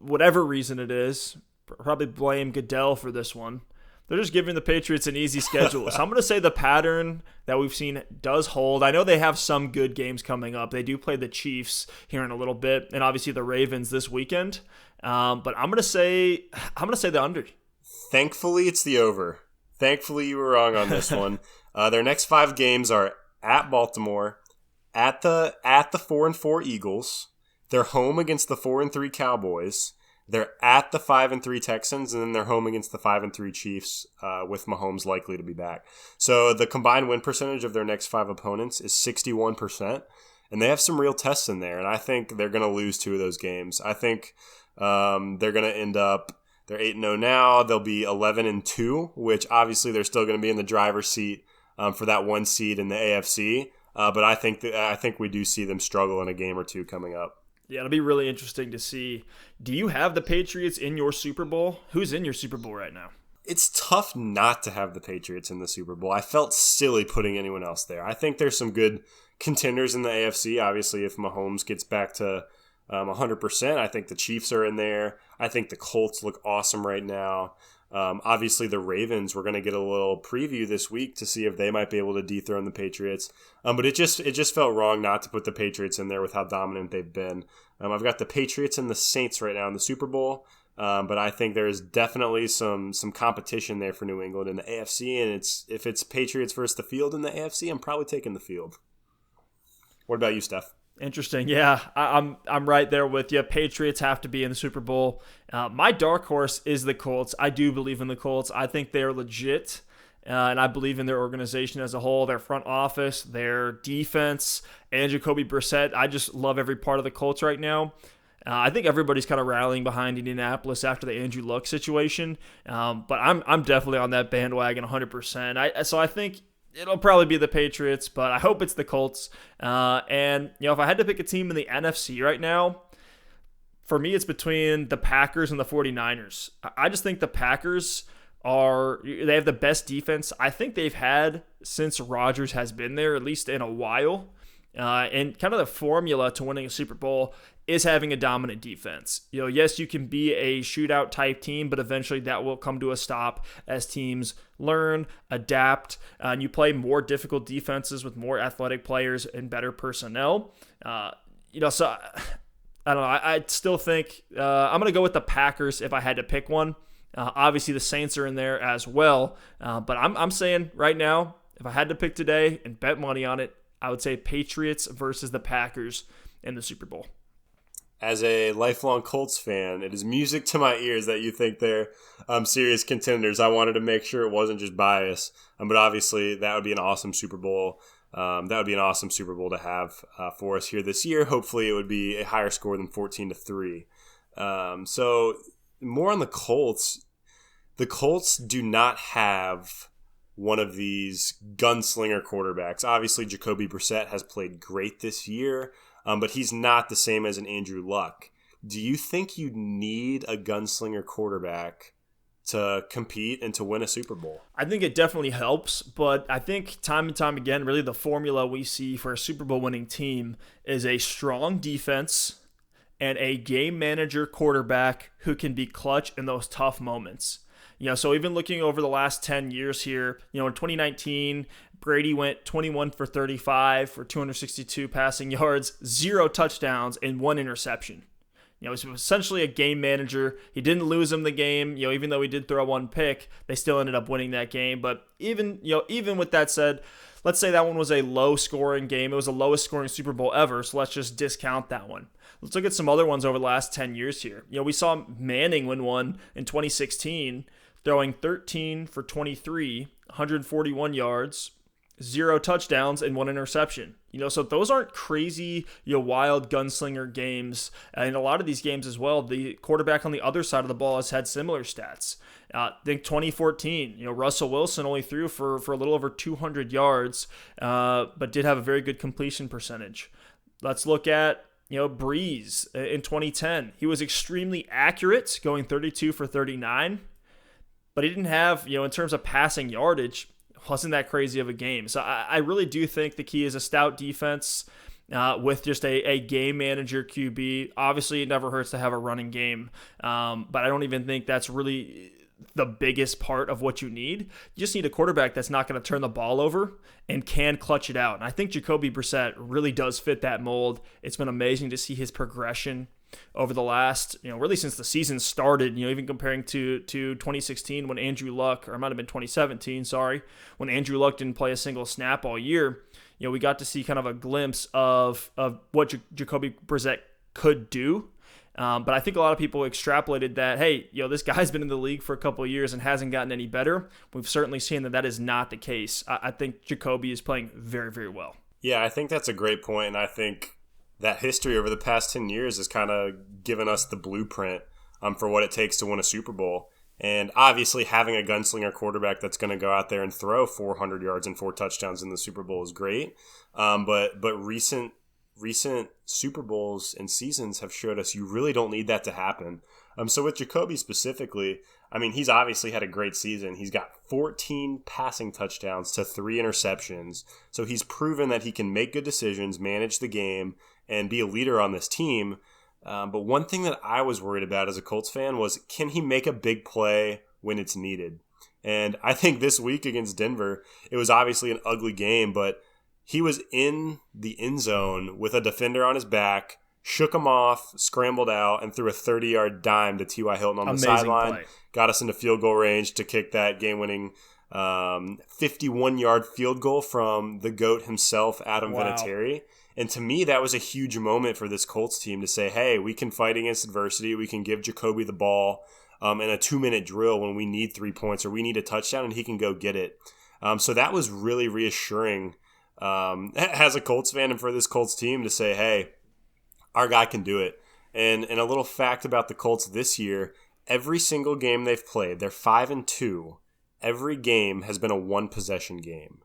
whatever reason it is, probably blame Goodell for this one. They're just giving the Patriots an easy schedule. So I'm going to say the pattern that we've seen does hold. I know they have some good games coming up. They do play the Chiefs here in a little bit, and obviously the Ravens this weekend. But I'm going to say the under. Thankfully, it's the over. Thankfully, you were wrong on this one. Their next 5 games are at Baltimore, at the 4-4 Eagles. They're home against the 4-3 Cowboys. They're at the 5-3 Texans, and then they're home against the 5-3 Chiefs, with Mahomes likely to be back. So the combined win percentage of their next 5 opponents is 61%, and they have some real tests in there. And I think they're going to lose 2 of those games. I think they're going to end up. They're 8-0 now. They'll be 11-2, which obviously they're still going to be in the driver's seat for that 1 seed in the AFC. But I think we do see them struggle in a game or 2 coming up. Yeah, it'll be really interesting to see. Do you have the Patriots in your Super Bowl? Who's in your Super Bowl right now? It's tough not to have the Patriots in the Super Bowl. I felt silly putting anyone else there. I think there's some good contenders in the AFC. Obviously, if Mahomes gets back to 100%, I think the Chiefs are in there. I think the Colts look awesome right now. Obviously, the Ravens, we're going to get a little preview this week to see if they might be able to dethrone the Patriots. But it just felt wrong not to put the Patriots in there with how dominant they've been. I've got the Patriots and the Saints right now in the Super Bowl. But I think there is definitely some competition there for New England in the AFC. And if it's Patriots versus the field in the AFC, I'm probably taking the field. What about you, Steph? Interesting. Yeah, I'm right there with you. Patriots have to be in the Super Bowl. My dark horse is the Colts. I do believe in the Colts. I think they're legit, and I believe in their organization as a whole, their front office, their defense, and Jacoby Brissette. I just love every part of the Colts right now. I think everybody's kind of rallying behind Indianapolis after the Andrew Luck situation, but I'm definitely on that bandwagon 100%. So I think it'll probably be the Patriots, but I hope it's the Colts. And, if I had to pick a team in the NFC right now, for me, it's between the Packers and the 49ers. I just think the Packers they have the best defense I think they've had since Rodgers has been there, at least in a while. And kind of the formula to winning a Super Bowl is having a dominant defense. Yes, you can be a shootout type team, but eventually that will come to a stop as teams learn, adapt, and you play more difficult defenses with more athletic players and better personnel. So I don't know. I still think I'm going to go with the Packers if I had to pick one. Obviously, the Saints are in there as well, but I'm saying right now, if I had to pick today and bet money on it, I would say Patriots versus the Packers in the Super Bowl. As a lifelong Colts fan, it is music to my ears that you think they're serious contenders. I wanted to make sure it wasn't just bias, but obviously that would be an awesome Super Bowl. That would be an awesome Super Bowl to have for us here this year. Hopefully, it would be a higher score than 14-3. So more on the Colts. The Colts do not have one of these gunslinger quarterbacks. Obviously, Jacoby Brissette has played great this year, but he's not the same as an Andrew Luck. Do you think you need a gunslinger quarterback to compete and to win a Super Bowl? I think it definitely helps, but I think time and time again, really the formula we see for a Super Bowl winning team is a strong defense and a game manager quarterback who can be clutch in those tough moments. So even looking over the last 10 years here, in 2019, Brady went 21 for 35 for 262 passing yards, 0 touchdowns, and 1 interception. He's essentially a game manager. He didn't lose him the game. Even though he did throw 1 pick, they still ended up winning that game. But even with that said, let's say that one was a low-scoring game. It was the lowest-scoring Super Bowl ever, so let's just discount that one. Let's look at some other ones over the last 10 years here. We saw Manning win one in 2016, throwing 13 for 23, 141 yards, 0 touchdowns, and 1 interception. So those aren't crazy, wild gunslinger games. And a lot of these games as well, the quarterback on the other side of the ball has had similar stats. I think 2014, Russell Wilson only threw for a little over 200 yards, but did have a very good completion percentage. Let's look at Breeze in 2010. He was extremely accurate, going 32 for 39, but he didn't have, in terms of passing yardage, wasn't that crazy of a game. So I really do think the key is a stout defense with just a game manager QB. Obviously, it never hurts to have a running game, but I don't even think that's really the biggest part of what you need. You just need a quarterback that's not going to turn the ball over and can clutch it out. And I think Jacoby Brissette really does fit that mold. It's been amazing to see his progression over the last, really since the season started, even comparing to 2016 when Andrew Luck, or it might have been 2017, sorry, when Andrew Luck didn't play a single snap all year. We got to see kind of a glimpse of what Jacoby Brissette could do. But I think a lot of people extrapolated that, hey, this guy's been in the league for a couple of years and hasn't gotten any better. We've certainly seen that is not the case. I think Jacoby is playing very, very well. Yeah, I think that's a great point, and I think that history over the past 10 years has kind of given us the blueprint for what it takes to win a Super Bowl. And obviously having a gunslinger quarterback that's going to go out there and throw 400 yards and 4 touchdowns in the Super Bowl is great. But recent Super Bowls and seasons have showed us you really don't need that to happen. So with Jacoby specifically, he's obviously had a great season. He's got 14 passing touchdowns to 3 interceptions. So he's proven that he can make good decisions, manage the game, and be a leader on this team. But one thing that I was worried about as a Colts fan was, can he make a big play when it's needed? And I think this week against Denver, it was obviously an ugly game, but he was in the end zone with a defender on his back, shook him off, scrambled out, and threw a 30-yard dime to T.Y. Hilton on the sideline. Got us into field goal range to kick that game-winning 51-yard field goal from the GOAT himself, Adam Vinatieri. And to me, that was a huge moment for this Colts team to say, hey, we can fight against adversity. We can give Jacoby the ball in a 2-minute drill when we need 3 points or we need a touchdown, and he can go get it. So that was really reassuring as a Colts fan and for this Colts team to say, hey, our guy can do it. And a little fact about the Colts this year, every single game they've played, they're 5-2. Every game has been a one-possession game.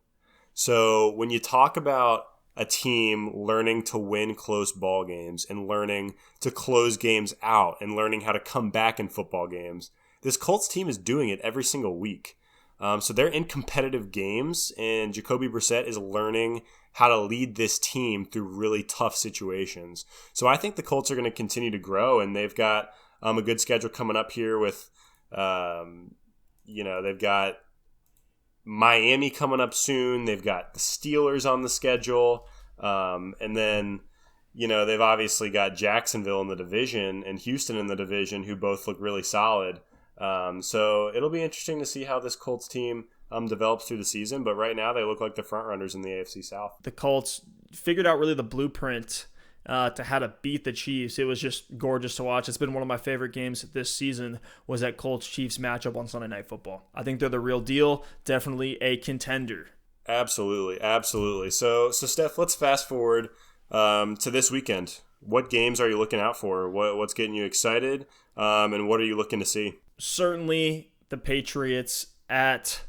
So when you talk about a team learning to win close ball games and learning to close games out and learning how to come back in football games, this Colts team is doing it every single week. So they're in competitive games, and Jacoby Brissette is learning how to lead this team through really tough situations. So I think the Colts are going to continue to grow, and they've got a good schedule coming up here with, they've got Miami coming up soon. They've got the Steelers on the schedule. And then, they've obviously got Jacksonville in the division and Houston in the division, who both look really solid. So it'll be interesting to see how this Colts team develops through the season. But right now they look like the front runners in the AFC South. The Colts figured out really the blueprint to how to beat the Chiefs. It was just gorgeous to watch. It's been one of my favorite games this season was that Colts-Chiefs matchup on Sunday Night Football. I think they're the real deal. Definitely a contender. Absolutely. So Steph, let's fast forward to this weekend. What games are you looking out for? What's getting you excited? And what are you looking to see? Certainly the Patriots at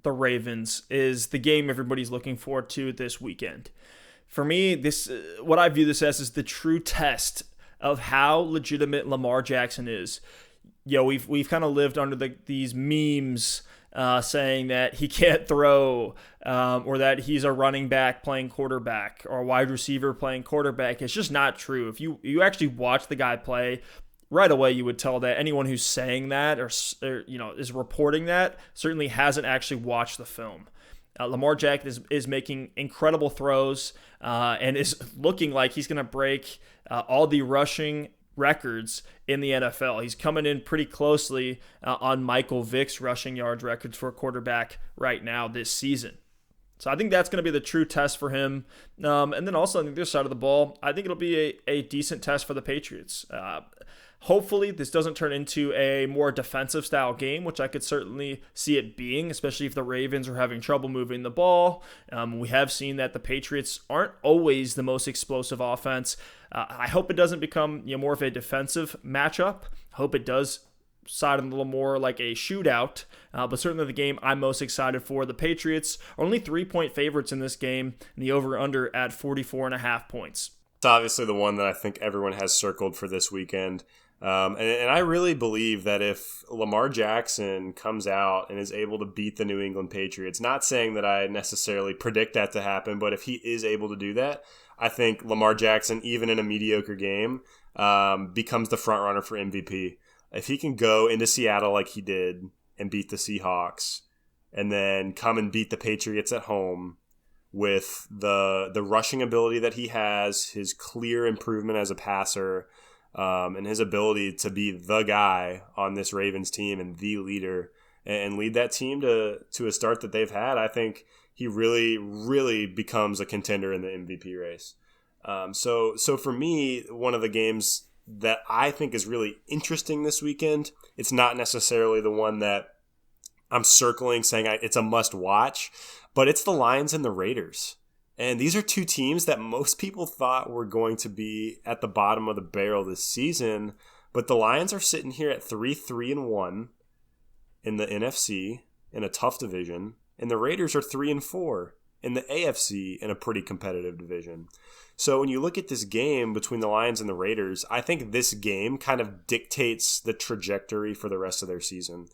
the Ravens is the game everybody's looking forward to this weekend. For me, what I view this as is the true test of how legitimate Lamar Jackson is. We've kind of lived under these memes saying that he can't throw or that he's a running back playing quarterback or a wide receiver playing quarterback. It's just not true. If you actually watch the guy play, right away you would tell that anyone who's saying that or is reporting that certainly hasn't actually watched the film. Lamar Jackson is making incredible throws and is looking like he's going to break all the rushing records in the NFL. He's coming in pretty closely on Michael Vick's rushing yards records for a quarterback right now this season. So I think that's going to be the true test for him. And then also on the other side of the ball, I think it'll be a decent test for the Patriots. Hopefully, this doesn't turn into a more defensive style game, which I could certainly see it being, especially if the Ravens are having trouble moving the ball. We have seen that the Patriots aren't always the most explosive offense. I hope it doesn't become more of a defensive matchup. I hope it does side a little more like a shootout, but certainly the game I'm most excited for. The Patriots are only 3-point favorites in this game, and the over-under at 44.5 points. It's obviously the one that I think everyone has circled for this weekend. And I really believe that if Lamar Jackson comes out and is able to beat the New England Patriots, not saying that I necessarily predict that to happen, but if he is able to do that, I think Lamar Jackson, even in a mediocre game, becomes the front runner for MVP. If he can go into Seattle like he did and beat the Seahawks, and then come and beat the Patriots at home with the rushing ability that he has, his clear improvement as a passer, and his ability to be the guy on this Ravens team and the leader and lead that team to a start that they've had, I think he really, really becomes a contender in the MVP race. So for me, one of the games that I think is really interesting this weekend, it's not necessarily the one that I'm circling saying it's a must watch, but it's the Lions and the Raiders. And these are two teams that most people thought were going to be at the bottom of the barrel this season, but the Lions are sitting here at 3-1 in the NFC in a tough division, and the Raiders are 3-4 in the AFC in a pretty competitive division. So when you look at this game between the Lions and the Raiders, I think this game kind of dictates the trajectory for the rest of their season.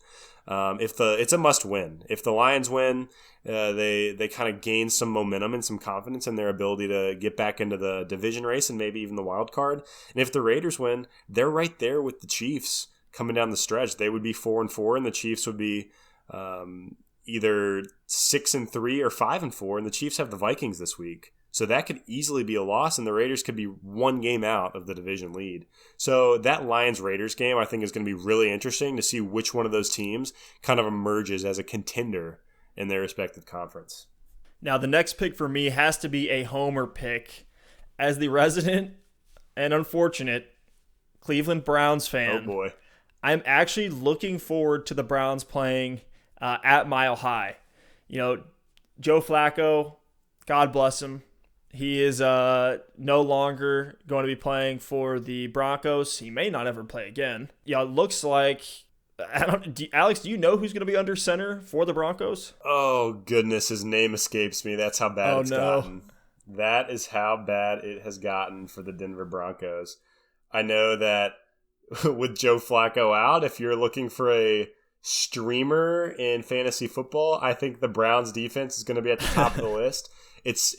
It's a must-win. If the Lions win, they kind of gain some momentum and some confidence in their ability to get back into the division race and maybe even the wild card. And if the Raiders win, they're right there with the Chiefs coming down the stretch. They would be 4-4, and the Chiefs would be either 6-3 or 5-4, and the Chiefs have the Vikings this week. So that could easily be a loss, and the Raiders could be one game out of the division lead. So that Lions-Raiders game, I think, is going to be really interesting to see which one of those teams kind of emerges as a contender in their respective conference. Now, the next pick for me has to be a homer pick. As the resident and unfortunate Cleveland Browns fan, oh boy, I'm actually looking forward to the Browns playing at Mile High. Joe Flacco, God bless him. He is no longer going to be playing for the Broncos. He may not ever play again. It looks like, Alex, do you know who's going to be under center for the Broncos? Oh, goodness, his name escapes me. That's how bad it's gotten. That is how bad it has gotten for the Denver Broncos. I know that with Joe Flacco out, if you're looking for a streamer in fantasy football, I think the Browns defense is going to be at the top of the list. It's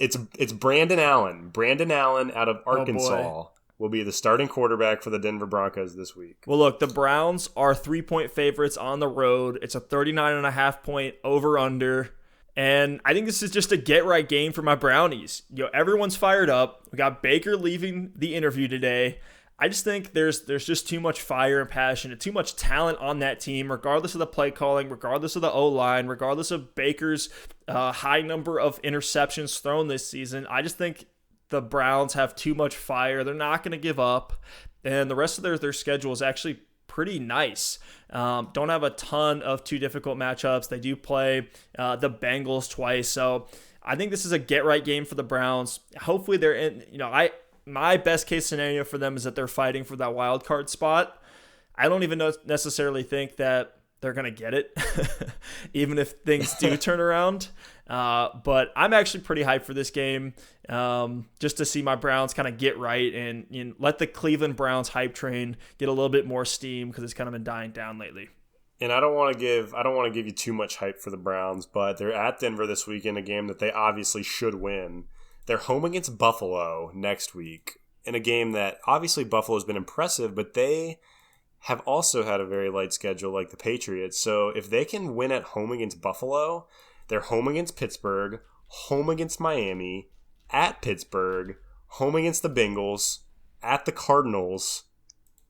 Brandon Allen. Brandon Allen out of Arkansas will be the starting quarterback for the Denver Broncos this week. Well, look, the Browns are 3-point favorites on the road. It's a 39.5-point over-under. And I think this is just a get-right game for my Brownies. Everyone's fired up. We got Baker leaving the interview today. I just think there's just too much fire and passion and too much talent on that team, regardless of the play calling, regardless of the O-line, regardless of Baker's high number of interceptions thrown this season. I just think the Browns have too much fire. They're not going to give up. And the rest of their schedule is actually pretty nice. Don't have a ton of too difficult matchups. They do play the Bengals twice. So I think this is a get-right game for the Browns. Hopefully they're in, my best case scenario for them is that they're fighting for that wild card spot. I don't even necessarily think that they're going to get it, even if things do turn around. But I'm actually pretty hyped for this game, just to see my Browns kind of get right and let the Cleveland Browns hype train get a little bit more steam, because it's kind of been dying down lately. And I don't want to give you too much hype for the Browns, but they're at Denver this weekend, a game that they obviously should win. They're home against Buffalo next week in a game that obviously Buffalo's been impressive, but they have also had a very light schedule like the Patriots. So if they can win at home against Buffalo, they're home against Pittsburgh, home against Miami, at Pittsburgh, home against the Bengals, at the Cardinals,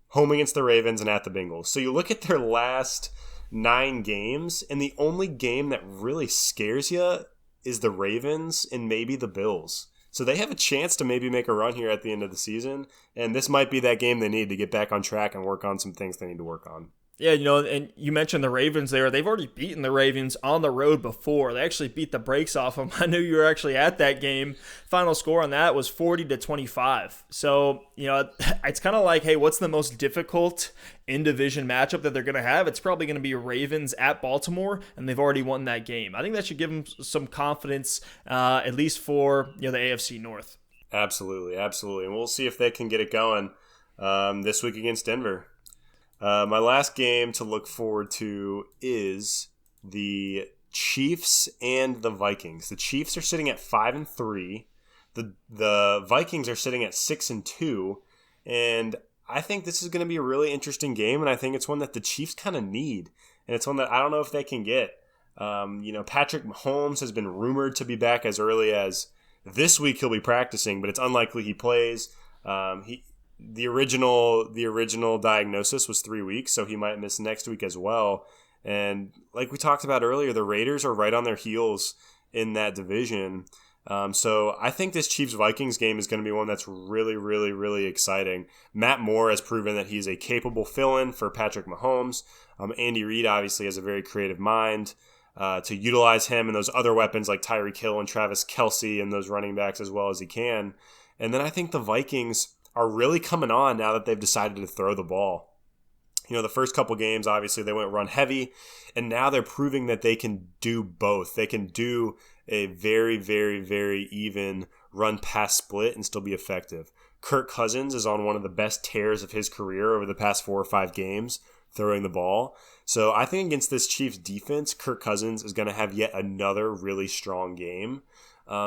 home against the Ravens, and at the Bengals. So you look at their last 9 games, and the only game that really scares you is the Ravens and maybe the Bills. So they have a chance to maybe make a run here at the end of the season. And this might be that game they need to get back on track and work on some things they need to work on. Yeah, and you mentioned the Ravens there. They've already beaten the Ravens on the road before. They actually beat the brakes off them. I knew you were actually at that game. Final score on that was 40-25. So, it's kind of like, hey, what's the most difficult in-division matchup that they're going to have? It's probably going to be Ravens at Baltimore, and they've already won that game. I think that should give them some confidence, at least for the AFC North. Absolutely. And we'll see if they can get it going this week against Denver. My last game to look forward to is the Chiefs and the Vikings. The Chiefs are sitting at 5-3. The Vikings are sitting at 6-2. And I think this is going to be a really interesting game, and I think it's one that the Chiefs kind of need. And it's one that I don't know if they can get. Patrick Mahomes has been rumored to be back as early as this week. He'll be practicing, but it's unlikely he plays. The original diagnosis was 3 weeks, so he might miss next week as well. And like we talked about earlier, the Raiders are right on their heels in that division. So I think this Chiefs-Vikings game is going to be one that's really, really, really exciting. Matt Moore has proven that he's a capable fill-in for Patrick Mahomes. Andy Reid obviously has a very creative mind to utilize him and those other weapons like Tyreek Hill and Travis Kelce and those running backs as well as he can. And then I think the Vikings are really coming on now that they've decided to throw the ball. The first couple games, obviously, they went run heavy, and now they're proving that they can do both. They can do a very, very, very even run-pass split and still be effective. Kirk Cousins is on one of the best tears of his career over the past 4 or 5 games throwing the ball. So I think against this Chiefs defense, Kirk Cousins is going to have yet another really strong game.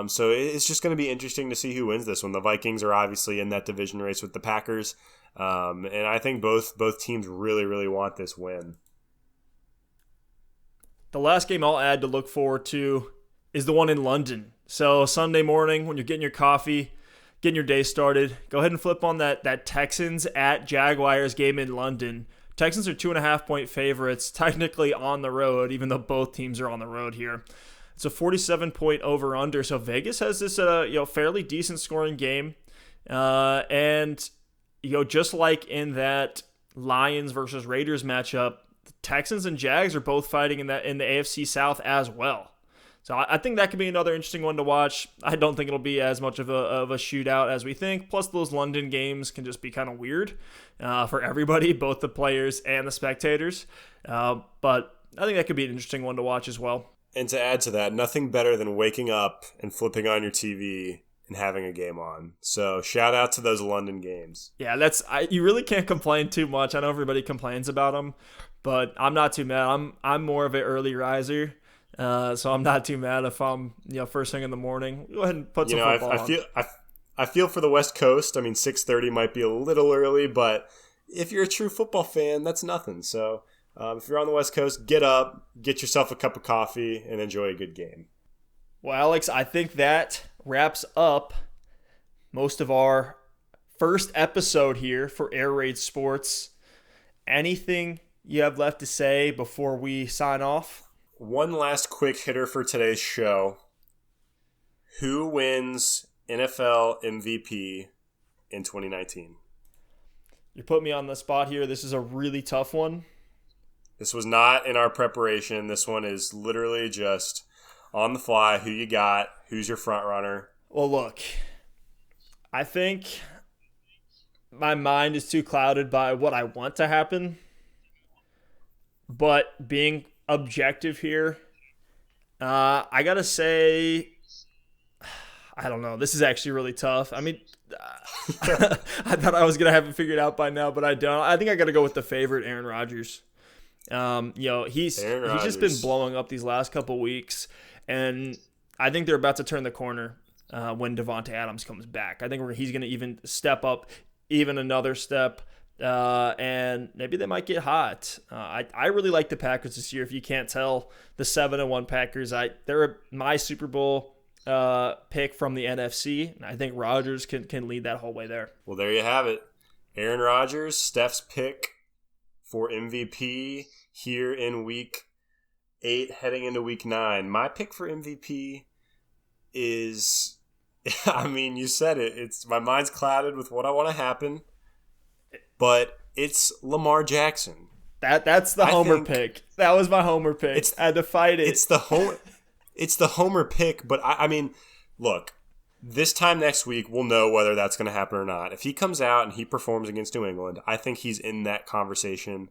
So it's just going to be interesting to see who wins this one. The Vikings are obviously in that division race with the Packers, and I think both teams really, really want this win. The last game I'll add to look forward to is the one in London. So Sunday morning when you're getting your coffee, getting your day started, go ahead and flip on that Texans at Jaguars game in London. Texans are 2.5-point favorites, technically on the road, even though both teams are on the road here. It's a 47-point over-under, so Vegas has this fairly decent scoring game. And just like in that Lions versus Raiders matchup, the Texans and Jags are both fighting in the AFC South as well. So I think that could be another interesting one to watch. I don't think it'll be as much of a shootout as we think. Plus, those London games can just be kind of weird for everybody, both the players and the spectators. But I think that could be an interesting one to watch as well. And to add to that, nothing better than waking up and flipping on your TV and having a game on. So shout out to those London games. Yeah, you really can't complain too much. I know everybody complains about them, but I'm not too mad. I'm more of an early riser, so I'm not too mad if I'm first thing in the morning. Go ahead and put some football on. I feel for the West Coast. I mean, 6:30 might be a little early, but if you're a true football fan, that's nothing. So. If you're on the West Coast, get up, get yourself a cup of coffee, and enjoy a good game. Well, Alex, I think that wraps up most of our first episode here for Air Raid Sports. Anything you have left to say before we sign off? One last quick hitter for today's show. Who wins NFL MVP in 2019? You put me on the spot here. This is a really tough one. This was not in our preparation. This one is literally just on the fly. Who you got? Who's your front runner? Well, look, I think my mind is too clouded by what I want to happen. But being objective here, I got to say, I don't know. This is actually really tough. I mean, I thought I was going to have it figured out by now, but I don't. I think I got to go with the favorite, Aaron Rodgers. He's just been blowing up these last couple weeks, and I think they're about to turn the corner when Devontae Adams comes back. I think he's going to even step up even another step, and maybe they might get hot. I really like the Packers this year. If you can't tell, the 7-1 Packers, they're my Super Bowl pick from the NFC, and I think Rodgers can lead that whole way there. Well, there you have it. Aaron Rodgers, Steph's pick for MVP here in Week 8 heading into Week 9. My pick for MVP is I mean, you said it. It's my mind's clouded with what I want to happen, but it's Lamar Jackson. That's the homer pick. That was my homer pick. I had to fight it. It's the homer pick, but I mean, look, this time next week we'll know whether that's going to happen or not. If he comes out and he performs against New England, I think he's in that conversation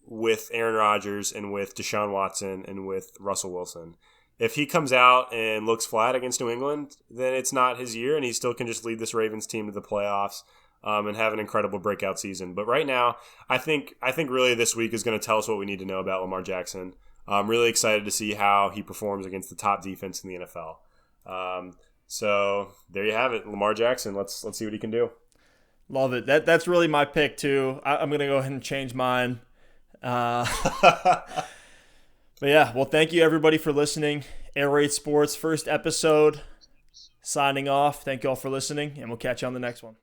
with Aaron Rodgers and with Deshaun Watson and with Russell Wilson. If he comes out and looks flat against New England, then it's not his year, and he still can just lead this Ravens team to the playoffs and have an incredible breakout season. But right now, I think really this week is going to tell us what we need to know about Lamar Jackson. I'm really excited to see how he performs against the top defense in the NFL. So there you have it, Lamar Jackson. Let's see what he can do. Love it. That's really my pick too. I'm going to go ahead and change mine. But yeah, well, thank you everybody for listening. Air Raid Sports first episode. Signing off. Thank you all for listening, and we'll catch you on the next one.